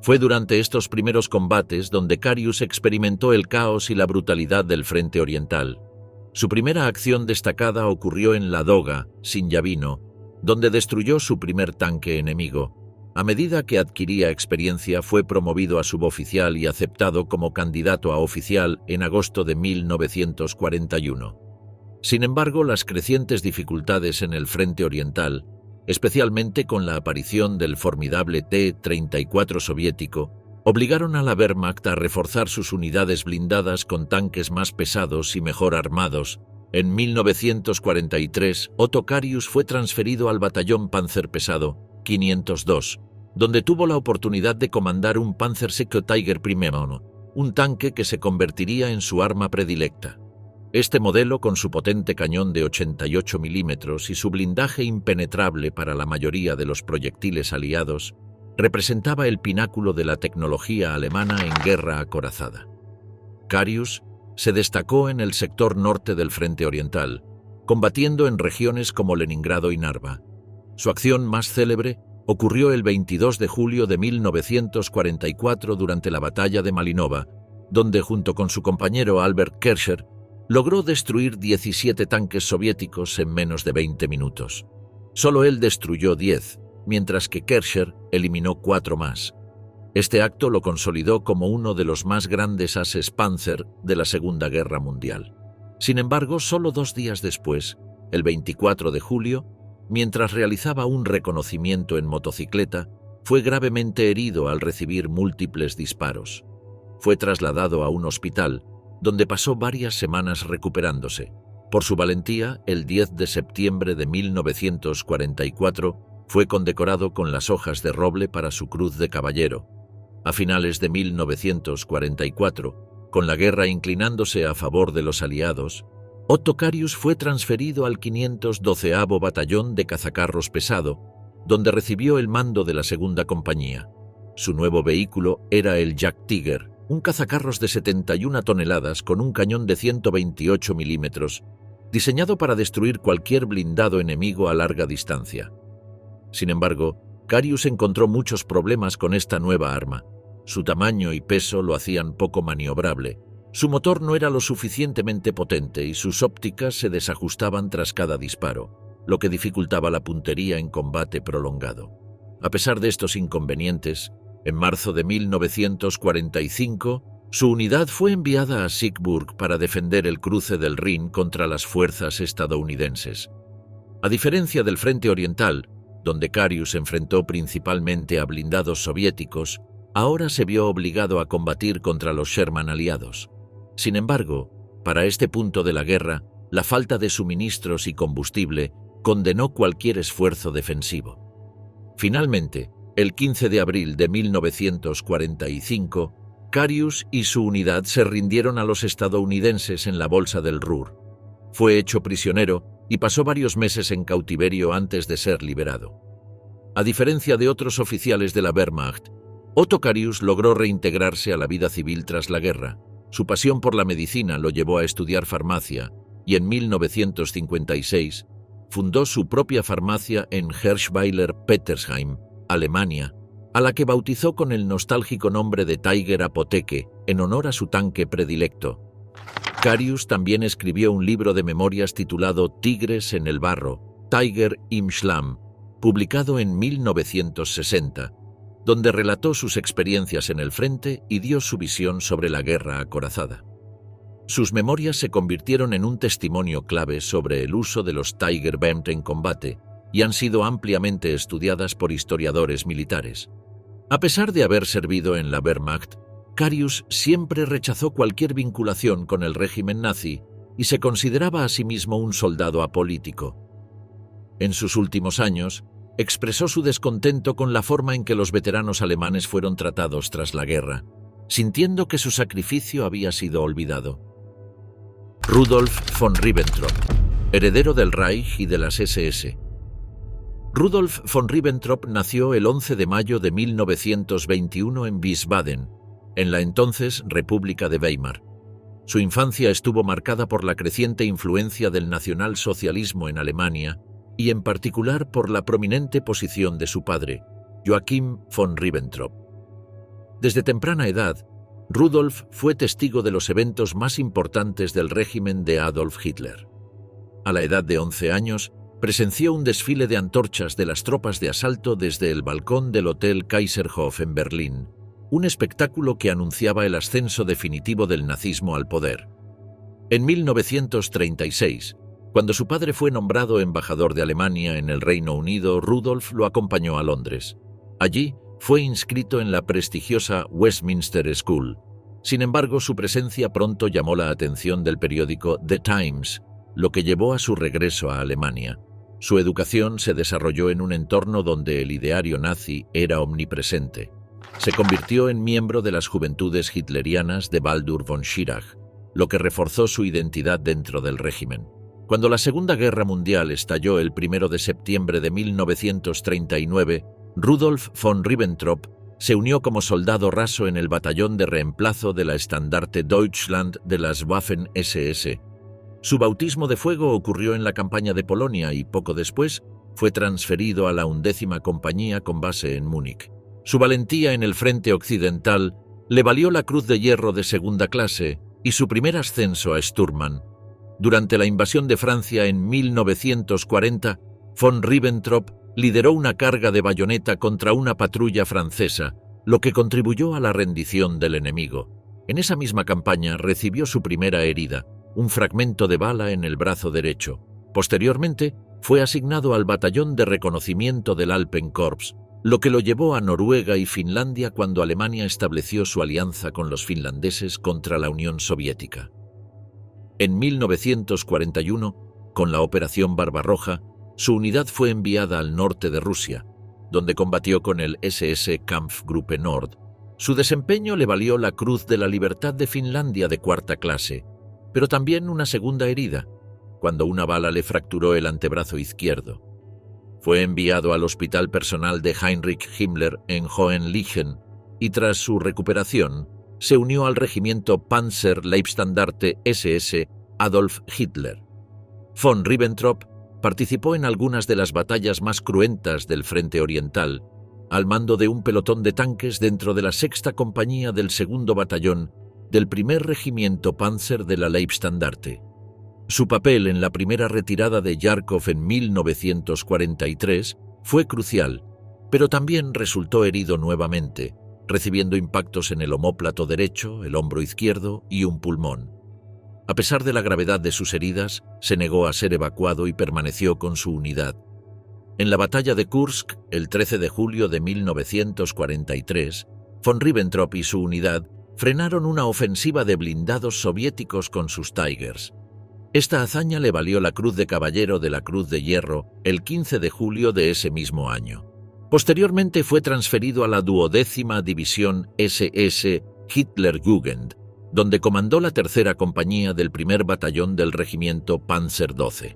Fue durante estos primeros combates donde Carius experimentó el caos y la brutalidad del frente oriental. Su primera acción destacada ocurrió en Ladoga, Sinyavino, donde destruyó su primer tanque enemigo. A medida que adquiría experiencia, fue promovido a suboficial y aceptado como candidato a oficial en agosto de 1941. Sin embargo, las crecientes dificultades en el frente oriental, especialmente con la aparición del formidable T-34 soviético, obligaron a la Wehrmacht a reforzar sus unidades blindadas con tanques más pesados y mejor armados. En 1943, Otto Carius fue transferido al batallón panzerpesado 502, donde tuvo la oportunidad de comandar un Panzersiege Tiger I, un tanque que se convertiría en su arma predilecta. Este modelo, con su potente cañón de 88 milímetros y su blindaje impenetrable para la mayoría de los proyectiles aliados, representaba el pináculo de la tecnología alemana en guerra acorazada. Carius se destacó en el sector norte del frente oriental, combatiendo en regiones como Leningrado y Narva. Su acción más célebre ocurrió el 22 de julio de 1944 durante la batalla de Malinova, donde junto con su compañero Albert Kerscher logró destruir 17 tanques soviéticos en menos de 20 minutos. Solo él destruyó 10, mientras que Kerscher eliminó 4 más. Este acto lo consolidó como uno de los más grandes ases Panzer de la Segunda Guerra Mundial. Sin embargo, solo 2 días después, el 24 de julio, mientras realizaba un reconocimiento en motocicleta, fue gravemente herido al recibir múltiples disparos. Fue trasladado a un hospital, donde pasó varias semanas recuperándose. Por su valentía, el 10 de septiembre de 1944 fue condecorado con las hojas de roble para su cruz de caballero. A finales de 1944, con la guerra inclinándose a favor de los aliados, Otto Carius fue transferido al 512º Batallón de Cazacarros Pesado, donde recibió el mando de la segunda compañía. Su nuevo vehículo era el Jagdtiger, un cazacarros de 71 toneladas con un cañón de 128 milímetros, diseñado para destruir cualquier blindado enemigo a larga distancia. Sin embargo, Carius encontró muchos problemas con esta nueva arma. Su tamaño y peso lo hacían poco maniobrable. Su motor no era lo suficientemente potente y sus ópticas se desajustaban tras cada disparo, lo que dificultaba la puntería en combate prolongado. A pesar de estos inconvenientes, en marzo de 1945, su unidad fue enviada a Siegburg para defender el cruce del Rin contra las fuerzas estadounidenses. A diferencia del frente oriental, donde Carius enfrentó principalmente a blindados soviéticos, ahora se vio obligado a combatir contra los Sherman aliados. Sin embargo, para este punto de la guerra, la falta de suministros y combustible condenó cualquier esfuerzo defensivo. Finalmente, el 15 de abril de 1945, Carius y su unidad se rindieron a los estadounidenses en la bolsa del Ruhr. Fue hecho prisionero y pasó varios meses en cautiverio antes de ser liberado. A diferencia de otros oficiales de la Wehrmacht, Otto Carius logró reintegrarse a la vida civil tras la guerra. Su pasión por la medicina lo llevó a estudiar farmacia y en 1956 fundó su propia farmacia en Hirschweiler-Petersheim, Alemania, a la que bautizó con el nostálgico nombre de Tiger Apotheke en honor a su tanque predilecto. Carius también escribió un libro de memorias titulado Tigres en el barro, Tiger im Schlamm, publicado en 1960, donde relató sus experiencias en el frente y dio su visión sobre la guerra acorazada. Sus memorias se convirtieron en un testimonio clave sobre el uso de los Tiger BEMT en combate y han sido ampliamente estudiadas por historiadores militares. A pesar de haber servido en la Wehrmacht, Carius siempre rechazó cualquier vinculación con el régimen nazi y se consideraba a sí mismo un soldado apolítico. En sus últimos años, expresó su descontento con la forma en que los veteranos alemanes fueron tratados tras la guerra, sintiendo que su sacrificio había sido olvidado. Rudolf von Ribbentrop, heredero del Reich y de las SS. Rudolf von Ribbentrop nació el 11 de mayo de 1921 en Wiesbaden, en la entonces República de Weimar. Su infancia estuvo marcada por la creciente influencia del nacionalsocialismo en Alemania y en particular por la prominente posición de su padre, Joachim von Ribbentrop. Desde temprana edad, Rudolf fue testigo de los eventos más importantes del régimen de Adolf Hitler. A la edad de 11 años, presenció un desfile de antorchas de las tropas de asalto desde el balcón del Hotel Kaiserhof en Berlín, un espectáculo que anunciaba el ascenso definitivo del nazismo al poder. En 1936, cuando su padre fue nombrado embajador de Alemania en el Reino Unido, Rudolf lo acompañó a Londres. Allí fue inscrito en la prestigiosa Westminster School. Sin embargo, su presencia pronto llamó la atención del periódico The Times, lo que llevó a su regreso a Alemania. Su educación se desarrolló en un entorno donde el ideario nazi era omnipresente. Se convirtió en miembro de las juventudes hitlerianas de Baldur von Schirach, lo que reforzó su identidad dentro del régimen. Cuando la Segunda Guerra Mundial estalló el 1 de septiembre de 1939, Rudolf von Ribbentrop se unió como soldado raso en el batallón de reemplazo de la Estandarte Deutschland de las Waffen-SS. Su bautismo de fuego ocurrió en la campaña de Polonia y poco después fue transferido a la 11ª Compañía con base en Múnich. Su valentía en el frente occidental le valió la Cruz de Hierro de segunda clase y su primer ascenso a Sturmmann. Durante la invasión de Francia en 1940, von Ribbentrop lideró una carga de bayoneta contra una patrulla francesa, lo que contribuyó a la rendición del enemigo. En esa misma campaña recibió su primera herida, un fragmento de bala en el brazo derecho. Posteriormente, fue asignado al batallón de reconocimiento del Alpenkorps, lo que lo llevó a Noruega y Finlandia cuando Alemania estableció su alianza con los finlandeses contra la Unión Soviética. En 1941, con la Operación Barbarroja, su unidad fue enviada al norte de Rusia, donde combatió con el SS Kampfgruppe Nord. Su desempeño le valió la Cruz de la Libertad de Finlandia de cuarta clase, pero también una segunda herida, cuando una bala le fracturó el antebrazo izquierdo. Fue enviado al Hospital Personal de Heinrich Himmler en Hohenlychen y tras su recuperación se unió al regimiento Panzer-Leibstandarte SS Adolf Hitler. Von Ribbentrop participó en algunas de las batallas más cruentas del frente oriental, al mando de un pelotón de tanques dentro de la 6ª Compañía del 2º Batallón del 1er Regimiento Panzer de la Leibstandarte. Su papel en la primera retirada de Járkov en 1943 fue crucial, pero también resultó herido nuevamente, recibiendo impactos en el omóplato derecho, el hombro izquierdo y un pulmón. A pesar de la gravedad de sus heridas, se negó a ser evacuado y permaneció con su unidad. En la batalla de Kursk, el 13 de julio de 1943, von Ribbentrop y su unidad frenaron una ofensiva de blindados soviéticos con sus Tigers. Esta hazaña le valió la Cruz de Caballero de la Cruz de Hierro el 15 de julio de ese mismo año. Posteriormente fue transferido a la 12ª División SS Hitlerjugend, donde comandó la 3ª Compañía del 1er Batallón del Regimiento Panzer XII.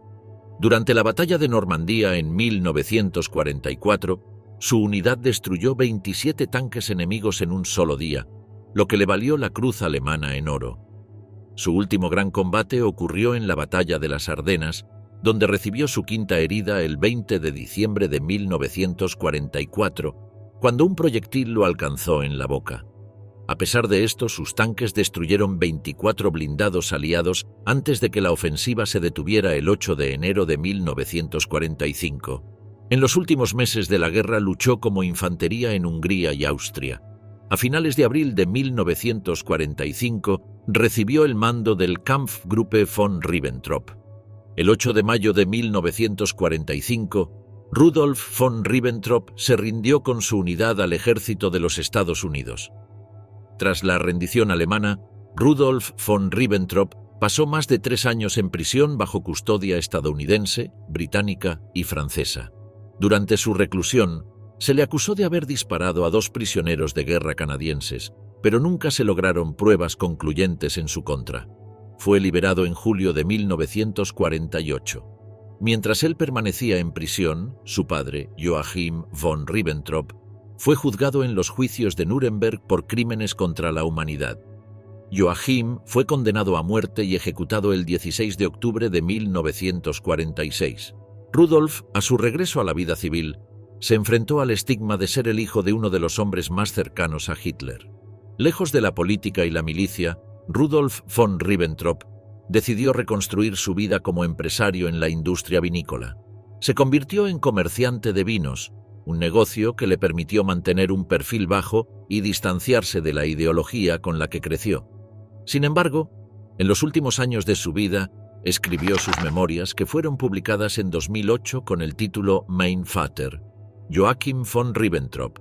Durante la Batalla de Normandía en 1944, su unidad destruyó 27 tanques enemigos en un solo día, lo que le valió la Cruz Alemana en oro. Su último gran combate ocurrió en la Batalla de las Ardenas, donde recibió su 5ª herida el 20 de diciembre de 1944, cuando un proyectil lo alcanzó en la boca. A pesar de esto, sus tanques destruyeron 24 blindados aliados antes de que la ofensiva se detuviera el 8 de enero de 1945. En los últimos meses de la guerra luchó como infantería en Hungría y Austria. A finales de abril de 1945 recibió el mando del Kampfgruppe von Ribbentrop. El 8 de mayo de 1945, Rudolf von Ribbentrop se rindió con su unidad al ejército de los Estados Unidos. Tras la rendición alemana, Rudolf von Ribbentrop pasó más de 3 años en prisión bajo custodia estadounidense, británica y francesa. Durante su reclusión, se le acusó de haber disparado a 2 prisioneros de guerra canadienses, pero nunca se lograron pruebas concluyentes en su contra. Fue liberado en julio de 1948. Mientras él permanecía en prisión, su padre, Joachim von Ribbentrop, fue juzgado en los juicios de Nuremberg por crímenes contra la humanidad. Joachim fue condenado a muerte y ejecutado el 16 de octubre de 1946. Rudolf, a su regreso a la vida civil, se enfrentó al estigma de ser el hijo de uno de los hombres más cercanos a Hitler. Lejos de la política y la milicia, Rudolf von Ribbentrop decidió reconstruir su vida como empresario en la industria vinícola. Se convirtió en comerciante de vinos, un negocio que le permitió mantener un perfil bajo y distanciarse de la ideología con la que creció. Sin embargo, en los últimos años de su vida, escribió sus memorias que fueron publicadas en 2008 con el título Mein Vater, Joachim von Ribbentrop.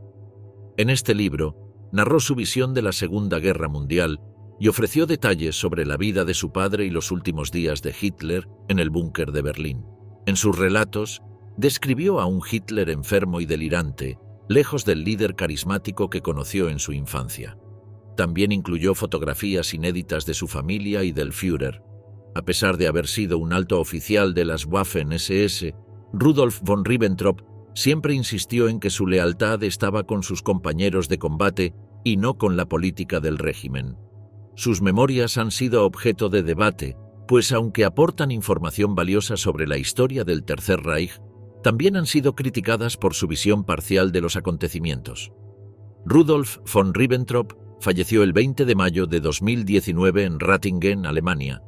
En este libro, narró su visión de la Segunda Guerra Mundial y ofreció detalles sobre la vida de su padre y los últimos días de Hitler en el búnker de Berlín. En sus relatos, describió a un Hitler enfermo y delirante, lejos del líder carismático que conoció en su infancia. También incluyó fotografías inéditas de su familia y del Führer. A pesar de haber sido un alto oficial de las Waffen-SS, Rudolf von Ribbentrop siempre insistió en que su lealtad estaba con sus compañeros de combate y no con la política del régimen. Sus memorias han sido objeto de debate, pues aunque aportan información valiosa sobre la historia del Tercer Reich, también han sido criticadas por su visión parcial de los acontecimientos. Rudolf von Ribbentrop falleció el 20 de mayo de 2019 en Ratingen, Alemania,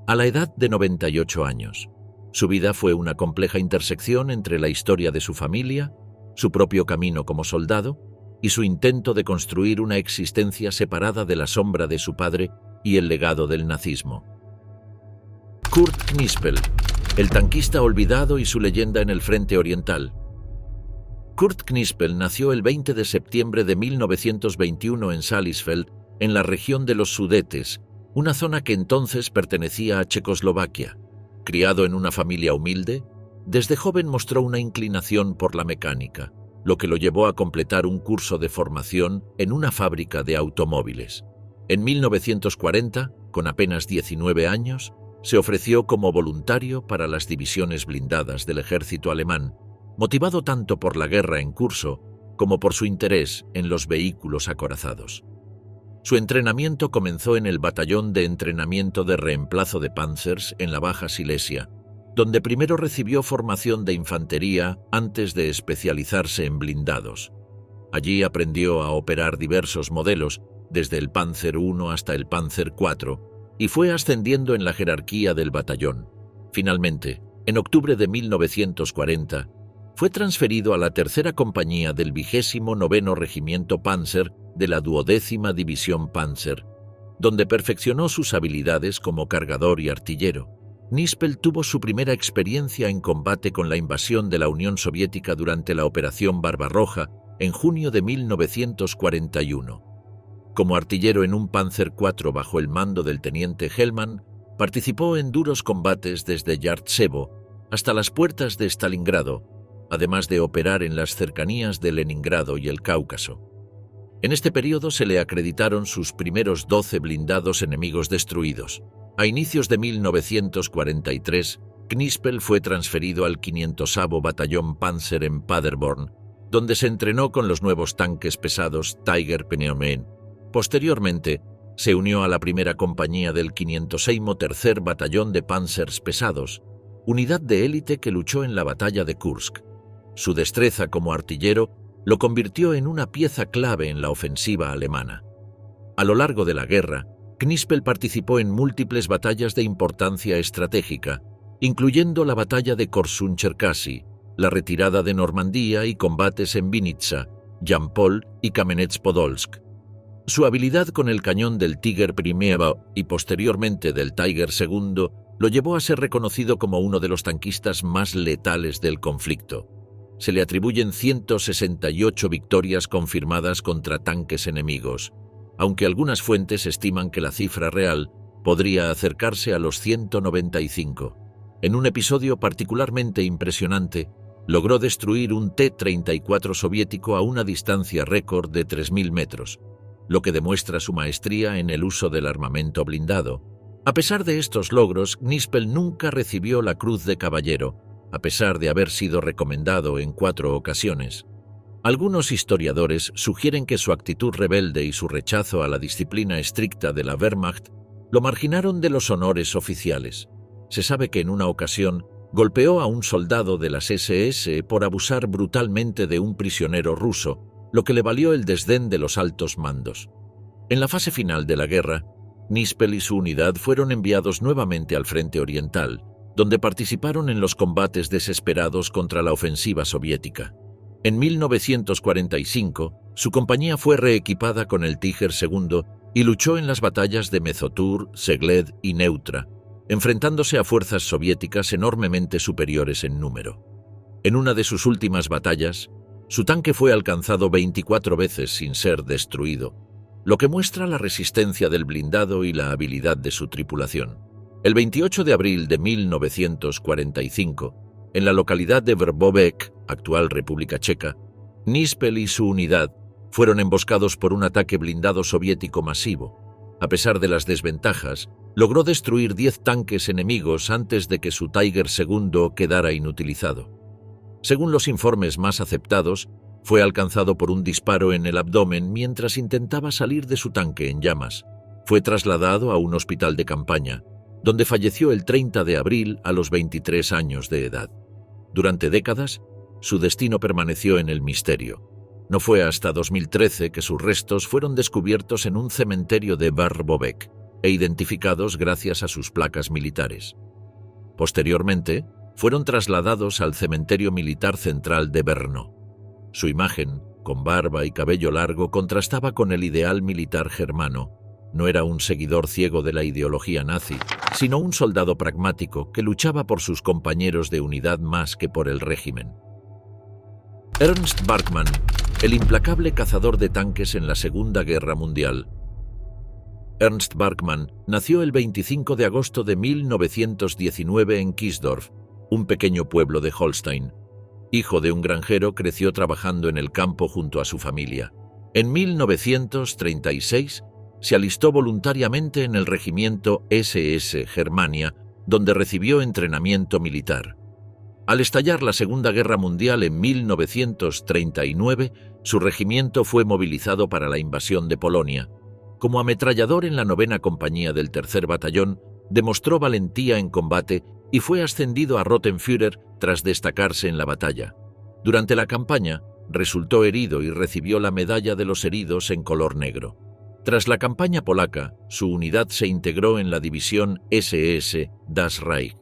a la edad de 98 años. Su vida fue una compleja intersección entre la historia de su familia, su propio camino como soldado y su intento de construir una existencia separada de la sombra de su padre y el legado del nazismo. Kurt Knispel, el tanquista olvidado y su leyenda en el Frente Oriental. Kurt Knispel nació el 20 de septiembre de 1921 en Salisfeld, en la región de los Sudetes, una zona que entonces pertenecía a Checoslovaquia. Criado en una familia humilde, desde joven mostró una inclinación por la mecánica, lo que lo llevó a completar un curso de formación en una fábrica de automóviles. En 1940, con apenas 19 años, se ofreció como voluntario para las divisiones blindadas del ejército alemán, motivado tanto por la guerra en curso como por su interés en los vehículos acorazados. Su entrenamiento comenzó en el Batallón de Entrenamiento de Reemplazo de Panzers en la Baja Silesia, donde primero recibió formación de infantería antes de especializarse en blindados. Allí aprendió a operar diversos modelos, desde el Panzer I hasta el Panzer IV, y fue ascendiendo en la jerarquía del batallón. Finalmente, en octubre de 1940, fue transferido a la tercera compañía del 29º Regimiento Panzer de la 12ª División Panzer, donde perfeccionó sus habilidades como cargador y artillero. Knispel tuvo su primera experiencia en combate con la invasión de la Unión Soviética durante la Operación Barbarroja en junio de 1941. Como artillero en un Panzer IV bajo el mando del teniente Hellmann, participó en duros combates desde Yartsevo hasta las puertas de Stalingrado, además de operar en las cercanías de Leningrado y el Cáucaso. En este periodo se le acreditaron sus primeros 12 blindados enemigos destruidos. A inicios de 1943, Knispel fue transferido al 500º Batallón Panzer en Paderborn, donde se entrenó con los nuevos tanques pesados Tiger Pneumaten. Posteriormente, se unió a la primera compañía del 506º Tercer Batallón de Panzers Pesados, unidad de élite que luchó en la batalla de Kursk. Su destreza como artillero lo convirtió en una pieza clave en la ofensiva alemana. A lo largo de la guerra, Knispel participó en múltiples batallas de importancia estratégica, incluyendo la batalla de Korsun-Cherkasy, la retirada de Normandía y combates en Vinitsa, Yampol y Kamenets-Podolsk. Su habilidad con el cañón del Tiger I y posteriormente del Tiger II lo llevó a ser reconocido como uno de los tanquistas más letales del conflicto. Se le atribuyen 168 victorias confirmadas contra tanques enemigos, aunque algunas fuentes estiman que la cifra real podría acercarse a los 195. En un episodio particularmente impresionante, logró destruir un T-34 soviético a una distancia récord de 3.000 metros, lo que demuestra su maestría en el uso del armamento blindado. A pesar de estos logros, Knispel nunca recibió la Cruz de Caballero, a pesar de haber sido recomendado en 4 ocasiones. Algunos historiadores sugieren que su actitud rebelde y su rechazo a la disciplina estricta de la Wehrmacht lo marginaron de los honores oficiales. Se sabe que en una ocasión golpeó a un soldado de las SS por abusar brutalmente de un prisionero ruso, lo que le valió el desdén de los altos mandos. En la fase final de la guerra, Knispel y su unidad fueron enviados nuevamente al Frente Oriental, donde participaron en los combates desesperados contra la ofensiva soviética. En 1945, su compañía fue reequipada con el Tiger II y luchó en las batallas de Mezotur, Segled y Neutra, enfrentándose a fuerzas soviéticas enormemente superiores en número. En una de sus últimas batallas, su tanque fue alcanzado 24 veces sin ser destruido, lo que muestra la resistencia del blindado y la habilidad de su tripulación. El 28 de abril de 1945, en la localidad de Vrbovec, actual República Checa, Nispel y su unidad fueron emboscados por un ataque blindado soviético masivo. A pesar de las desventajas, logró destruir 10 tanques enemigos antes de que su Tiger II quedara inutilizado. Según los informes más aceptados, fue alcanzado por un disparo en el abdomen mientras intentaba salir de su tanque en llamas. Fue trasladado a un hospital de campaña, donde falleció el 30 de abril a los 23 años de edad. Durante décadas, su destino permaneció en el misterio. No fue hasta 2013 que sus restos fueron descubiertos en un cementerio de Vrbovec e identificados gracias a sus placas militares. Posteriormente, fueron trasladados al cementerio militar central de Brno. Su imagen, con barba y cabello largo, contrastaba con el ideal militar germano. No era un seguidor ciego de la ideología nazi, sino un soldado pragmático que luchaba por sus compañeros de unidad más que por el régimen. Ernst Bachmann, el implacable cazador de tanques en la Segunda Guerra Mundial. Ernst Bachmann nació el 25 de agosto de 1919 en Kiesdorf, un pequeño pueblo de Holstein. Hijo de un granjero, creció trabajando en el campo junto a su familia. En 1936, se alistó voluntariamente en el regimiento SS Germania, donde recibió entrenamiento militar. Al estallar la Segunda Guerra Mundial en 1939, su regimiento fue movilizado para la invasión de Polonia. Como ametrallador en la 9ª Compañía del Tercer Batallón, demostró valentía en combate y fue ascendido a Rottenführer tras destacarse en la batalla. Durante la campaña, resultó herido y recibió la Medalla de los Heridos en color negro. Tras la campaña polaca, su unidad se integró en la división SS Das Reich.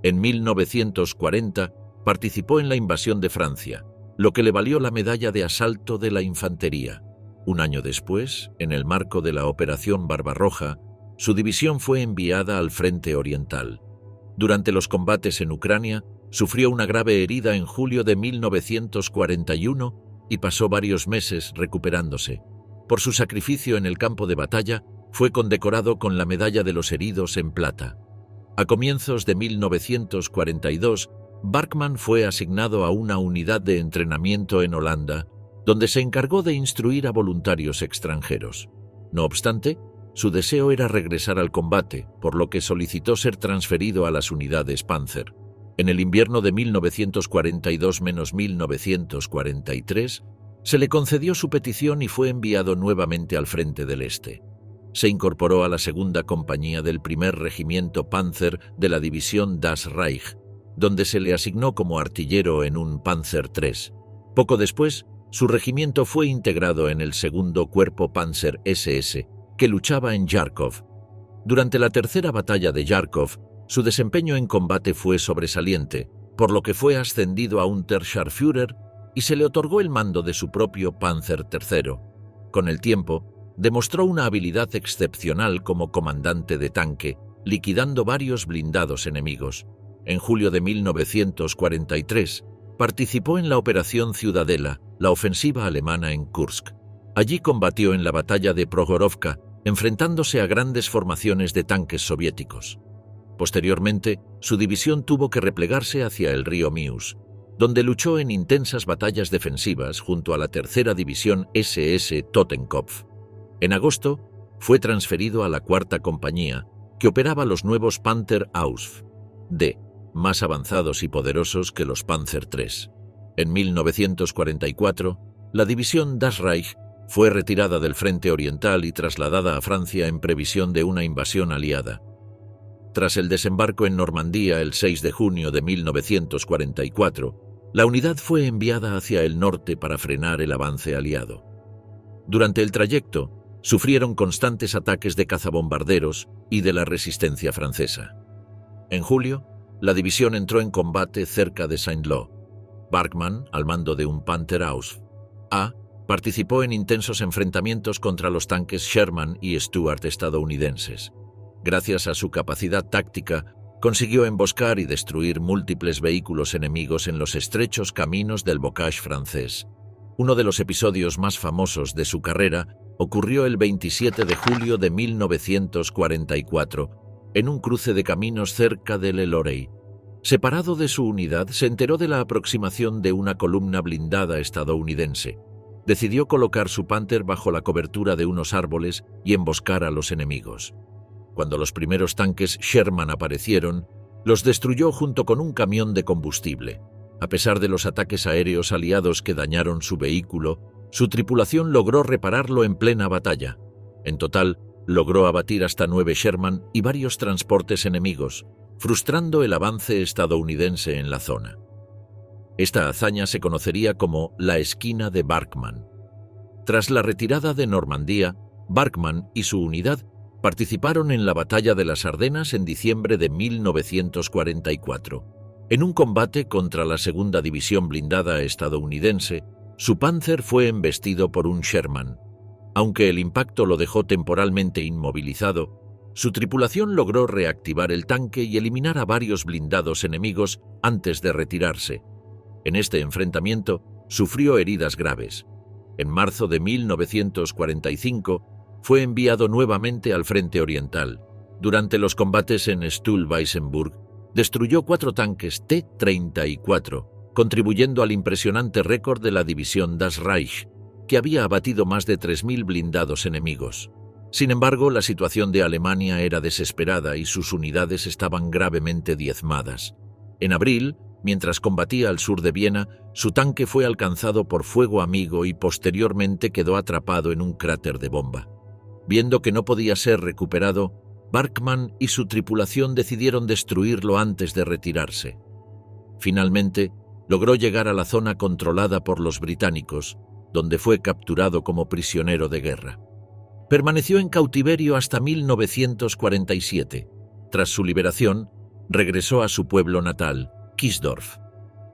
En 1940 participó en la invasión de Francia, lo que le valió la Medalla de Asalto de la Infantería. Un año después, en el marco de la Operación Barbarroja, su división fue enviada al Frente Oriental. Durante los combates en Ucrania, sufrió una grave herida en julio de 1941 y pasó varios meses recuperándose. Por su sacrificio en el campo de batalla, fue condecorado con la Medalla de los Heridos en plata. A comienzos de 1942, Bachmann fue asignado a una unidad de entrenamiento en Holanda, donde se encargó de instruir a voluntarios extranjeros. No obstante, su deseo era regresar al combate, por lo que solicitó ser transferido a las unidades Panzer. En el invierno de 1942-1943, se le concedió su petición y fue enviado nuevamente al Frente del Este. Se incorporó a la 2ª Compañía del 1er Regimiento Panzer de la División Das Reich, donde se le asignó como artillero en un Panzer III. Poco después, su regimiento fue integrado en el 2º Cuerpo Panzer SS, que luchaba en Járkov. Durante la tercera batalla de Járkov, su desempeño en combate fue sobresaliente, por lo que fue ascendido a Unterscharführer y se le otorgó el mando de su propio Panzer III. Con el tiempo, demostró una habilidad excepcional como comandante de tanque, liquidando varios blindados enemigos. En julio de 1943, participó en la Operación Ciudadela, la ofensiva alemana en Kursk. Allí combatió en la batalla de Progorovka, enfrentándose a grandes formaciones de tanques soviéticos. Posteriormente, su división tuvo que replegarse hacia el río Mius, donde luchó en intensas batallas defensivas junto a la tercera división SS Totenkopf. En agosto, fue transferido a la 4ª Compañía, que operaba los nuevos Panther Ausf, más avanzados y poderosos que los Panzer III. En 1944, la división Das Reich fue retirada del Frente Oriental y trasladada a Francia en previsión de una invasión aliada. Tras el desembarco en Normandía el 6 de junio de 1944, la unidad fue enviada hacia el norte para frenar el avance aliado. Durante el trayecto, sufrieron constantes ataques de cazabombarderos y de la resistencia francesa. En julio, la división entró en combate cerca de Saint-Lô. Barkman, al mando de un Panther Ausf A, participó en intensos enfrentamientos contra los tanques Sherman y Stuart estadounidenses. Gracias a su capacidad táctica, consiguió emboscar y destruir múltiples vehículos enemigos en los estrechos caminos del Bocage francés. Uno de los episodios más famosos de su carrera ocurrió el 27 de julio de 1944, en un cruce de caminos cerca de Le Lorey. Separado de su unidad, se enteró de la aproximación de una columna blindada estadounidense. Decidió colocar su Panther bajo la cobertura de unos árboles y emboscar a los enemigos. Cuando los primeros tanques Sherman aparecieron, los destruyó junto con un camión de combustible. A pesar de los ataques aéreos aliados que dañaron su vehículo, su tripulación logró repararlo en plena batalla. En total, logró abatir hasta 9 Sherman y varios transportes enemigos, frustrando el avance estadounidense en la zona. Esta hazaña se conocería como la Esquina de Barkman. Tras la retirada de Normandía, Barkman y su unidad participaron en la Batalla de las Ardenas en diciembre de 1944. En un combate contra la segunda división blindada estadounidense, su Panzer fue embestido por un Sherman. Aunque el impacto lo dejó temporalmente inmovilizado, su tripulación logró reactivar el tanque y eliminar a varios blindados enemigos antes de retirarse. En este enfrentamiento, sufrió heridas graves. En marzo de 1945, fue enviado nuevamente al frente oriental. Durante los combates en Stuhl-Weisenburg, destruyó 4 tanques T-34, contribuyendo al impresionante récord de la división Das Reich, que había abatido más de 3.000 blindados enemigos. Sin embargo, la situación de Alemania era desesperada y sus unidades estaban gravemente diezmadas. En abril, mientras combatía al sur de Viena, su tanque fue alcanzado por fuego amigo y posteriormente quedó atrapado en un cráter de bomba. Viendo que no podía ser recuperado, Barkman y su tripulación decidieron destruirlo antes de retirarse. Finalmente, logró llegar a la zona controlada por los británicos, donde fue capturado como prisionero de guerra. Permaneció en cautiverio hasta 1947. Tras su liberación, regresó a su pueblo natal, Kisdorf.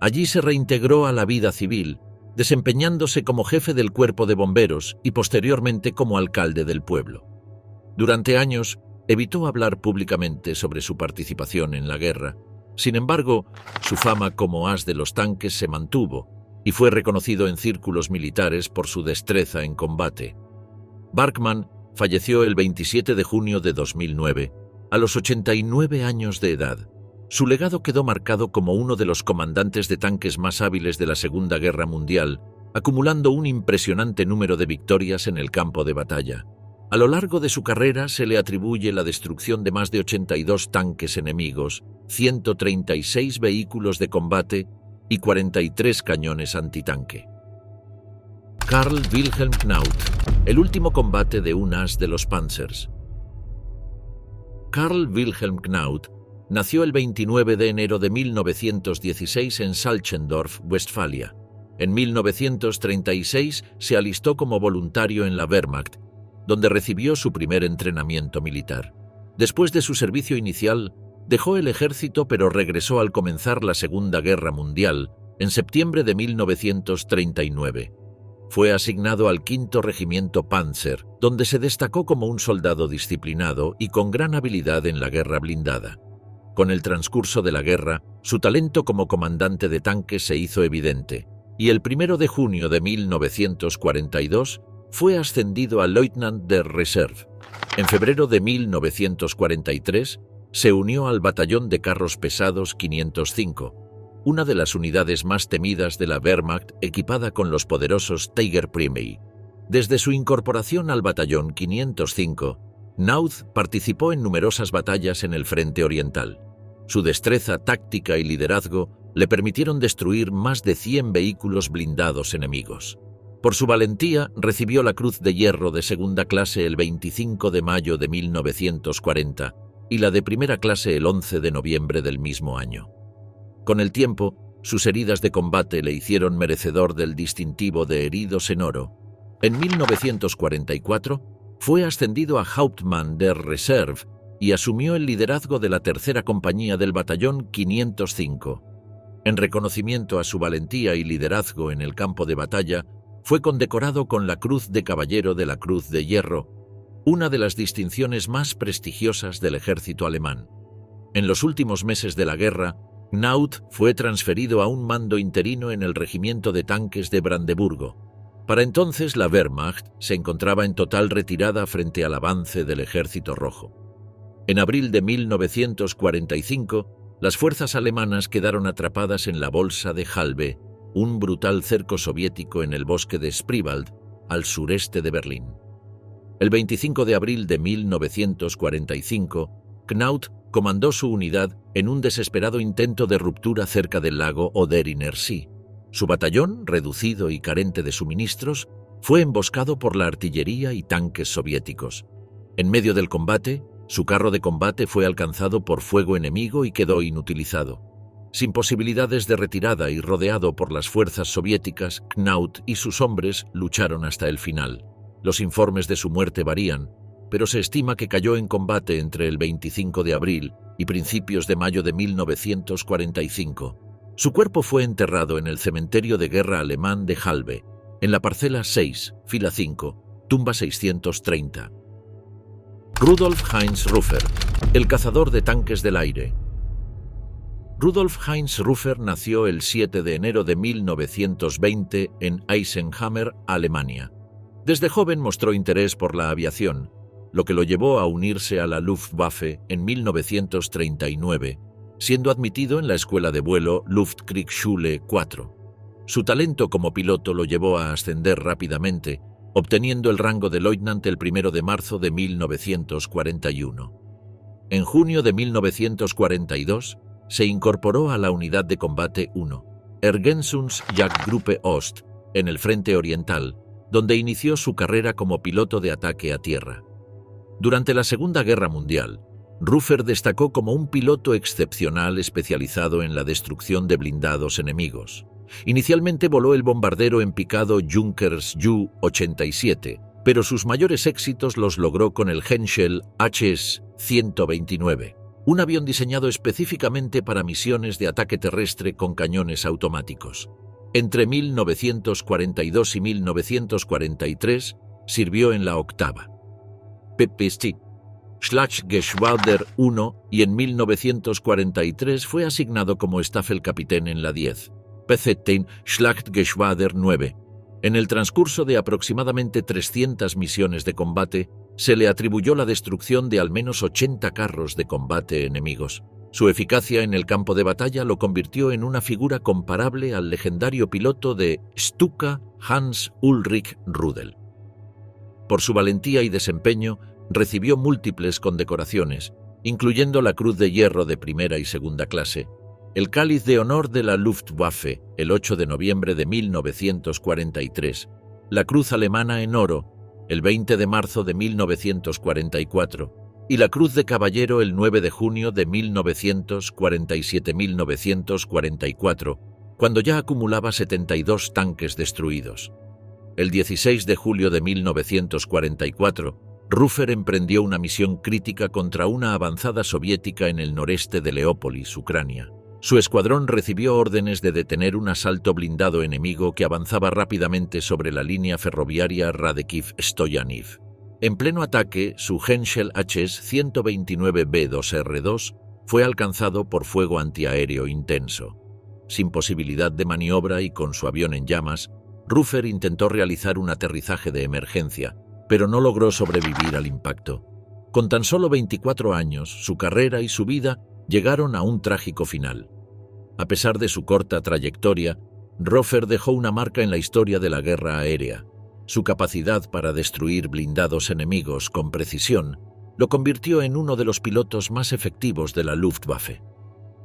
Allí se reintegró a la vida civil, desempeñándose como jefe del cuerpo de bomberos y posteriormente como alcalde del pueblo. Durante años, evitó hablar públicamente sobre su participación en la guerra. Sin embargo, su fama como as de los tanques se mantuvo y fue reconocido en círculos militares por su destreza en combate. Barkman falleció el 27 de junio de 2009, a los 89 años de edad. Su legado quedó marcado como uno de los comandantes de tanques más hábiles de la Segunda Guerra Mundial, acumulando un impresionante número de victorias en el campo de batalla. A lo largo de su carrera se le atribuye la destrucción de más de 82 tanques enemigos, 136 vehículos de combate y 43 cañones antitanque. Karl Wilhelm Knaut, el último combate de un as de los Panzers. Karl Wilhelm Knaut nació el 29 de enero de 1916 en Salchendorf, Westfalia. En 1936 se alistó como voluntario en la Wehrmacht, donde recibió su primer entrenamiento militar. Después de su servicio inicial, dejó el ejército pero regresó al comenzar la Segunda Guerra Mundial, en septiembre de 1939. Fue asignado al 5º Regimiento Panzer, donde se destacó como un soldado disciplinado y con gran habilidad en la guerra blindada. Con el transcurso de la guerra, su talento como comandante de tanques se hizo evidente, y el 1 de junio de 1942 fue ascendido a Leutnant der Reserve. En febrero de 1943 se unió al Batallón de Carros Pesados 505, una de las unidades más temidas de la Wehrmacht equipada con los poderosos Tiger Primey. Desde su incorporación al Batallón 505, Knaut participó en numerosas batallas en el frente oriental. Su destreza táctica y liderazgo le permitieron destruir más de 100 vehículos blindados enemigos. Por su valentía, recibió la Cruz de Hierro de segunda clase el 25 de mayo de 1940 y la de primera clase el 11 de noviembre del mismo año. Con el tiempo, sus heridas de combate le hicieron merecedor del distintivo de Heridos en Oro. En 1944, fue ascendido a Hauptmann der Reserve y asumió el liderazgo de la tercera compañía del batallón 505. En reconocimiento a su valentía y liderazgo en el campo de batalla, fue condecorado con la Cruz de Caballero de la Cruz de Hierro, una de las distinciones más prestigiosas del ejército alemán. En los últimos meses de la guerra, Knaut fue transferido a un mando interino en el regimiento de tanques de Brandeburgo. Para entonces la Wehrmacht se encontraba en total retirada frente al avance del Ejército Rojo. En abril de 1945, las fuerzas alemanas quedaron atrapadas en la bolsa de Halbe, un brutal cerco soviético en el bosque de Spreewald, al sureste de Berlín. El 25 de abril de 1945, Knaut comandó su unidad en un desesperado intento de ruptura cerca del lago Oder-Inner See. Su batallón, reducido y carente de suministros, fue emboscado por la artillería y tanques soviéticos. En medio del combate, su carro de combate fue alcanzado por fuego enemigo y quedó inutilizado. Sin posibilidades de retirada y rodeado por las fuerzas soviéticas, Knaut y sus hombres lucharon hasta el final. Los informes de su muerte varían, pero se estima que cayó en combate entre el 25 de abril y principios de mayo de 1945. Su cuerpo fue enterrado en el cementerio de guerra alemán de Halbe, en la parcela 6, fila 5, tumba 630. Rudolf Heinz Rufer, el cazador de tanques del aire. Rudolf Heinz Rufer nació el 7 de enero de 1920 en Eisenhammer, Alemania. Desde joven mostró interés por la aviación, lo que lo llevó a unirse a la Luftwaffe en 1939, siendo admitido en la escuela de vuelo Luftkriegschule 4. Su talento como piloto lo llevó a ascender rápidamente, obteniendo el rango de Leutnant el 1 de marzo de 1941. En junio de 1942, se incorporó a la Unidad de Combate 1, Ergänzungsjagdgruppe Ost, en el Frente Oriental, donde inició su carrera como piloto de ataque a tierra. Durante la Segunda Guerra Mundial, Rufer destacó como un piloto excepcional especializado en la destrucción de blindados enemigos. Inicialmente voló el bombardero en picado Junkers Ju-87, pero sus mayores éxitos los logró con el Henschel HS-129, un avión diseñado específicamente para misiones de ataque terrestre con cañones automáticos. Entre 1942 y 1943 sirvió en la octava PPC Schlachgeschwader 1 y en 1943 fue asignado como Staffelkapitän en la 10 PZ Schlachtgeschwader 9. En el transcurso de aproximadamente 300 misiones de combate, se le atribuyó la destrucción de al menos 80 carros de combate enemigos. Su eficacia en el campo de batalla lo convirtió en una figura comparable al legendario piloto de Stuka Hans Ulrich Rudel. Por su valentía y desempeño, recibió múltiples condecoraciones, incluyendo la Cruz de Hierro de primera y segunda clase, el Cáliz de Honor de la Luftwaffe, el 8 de noviembre de 1943, la Cruz Alemana en Oro, el 20 de marzo de 1944, y la Cruz de Caballero el 9 de junio de 1947-1944, cuando ya acumulaba 72 tanques destruidos. El 16 de julio de 1944, Rufer emprendió una misión crítica contra una avanzada soviética en el noreste de Leópolis, Ucrania. Su escuadrón recibió órdenes de detener un asalto blindado enemigo que avanzaba rápidamente sobre la línea ferroviaria Radekiv-Stoyaniv. En pleno ataque, su Henschel HS-129B2R2 fue alcanzado por fuego antiaéreo intenso. Sin posibilidad de maniobra y con su avión en llamas, Rufer intentó realizar un aterrizaje de emergencia, pero no logró sobrevivir al impacto. Con tan solo 24 años, su carrera y su vida llegaron a un trágico final. A pesar de su corta trayectoria, Rufer dejó una marca en la historia de la guerra aérea. Su capacidad para destruir blindados enemigos con precisión lo convirtió en uno de los pilotos más efectivos de la Luftwaffe.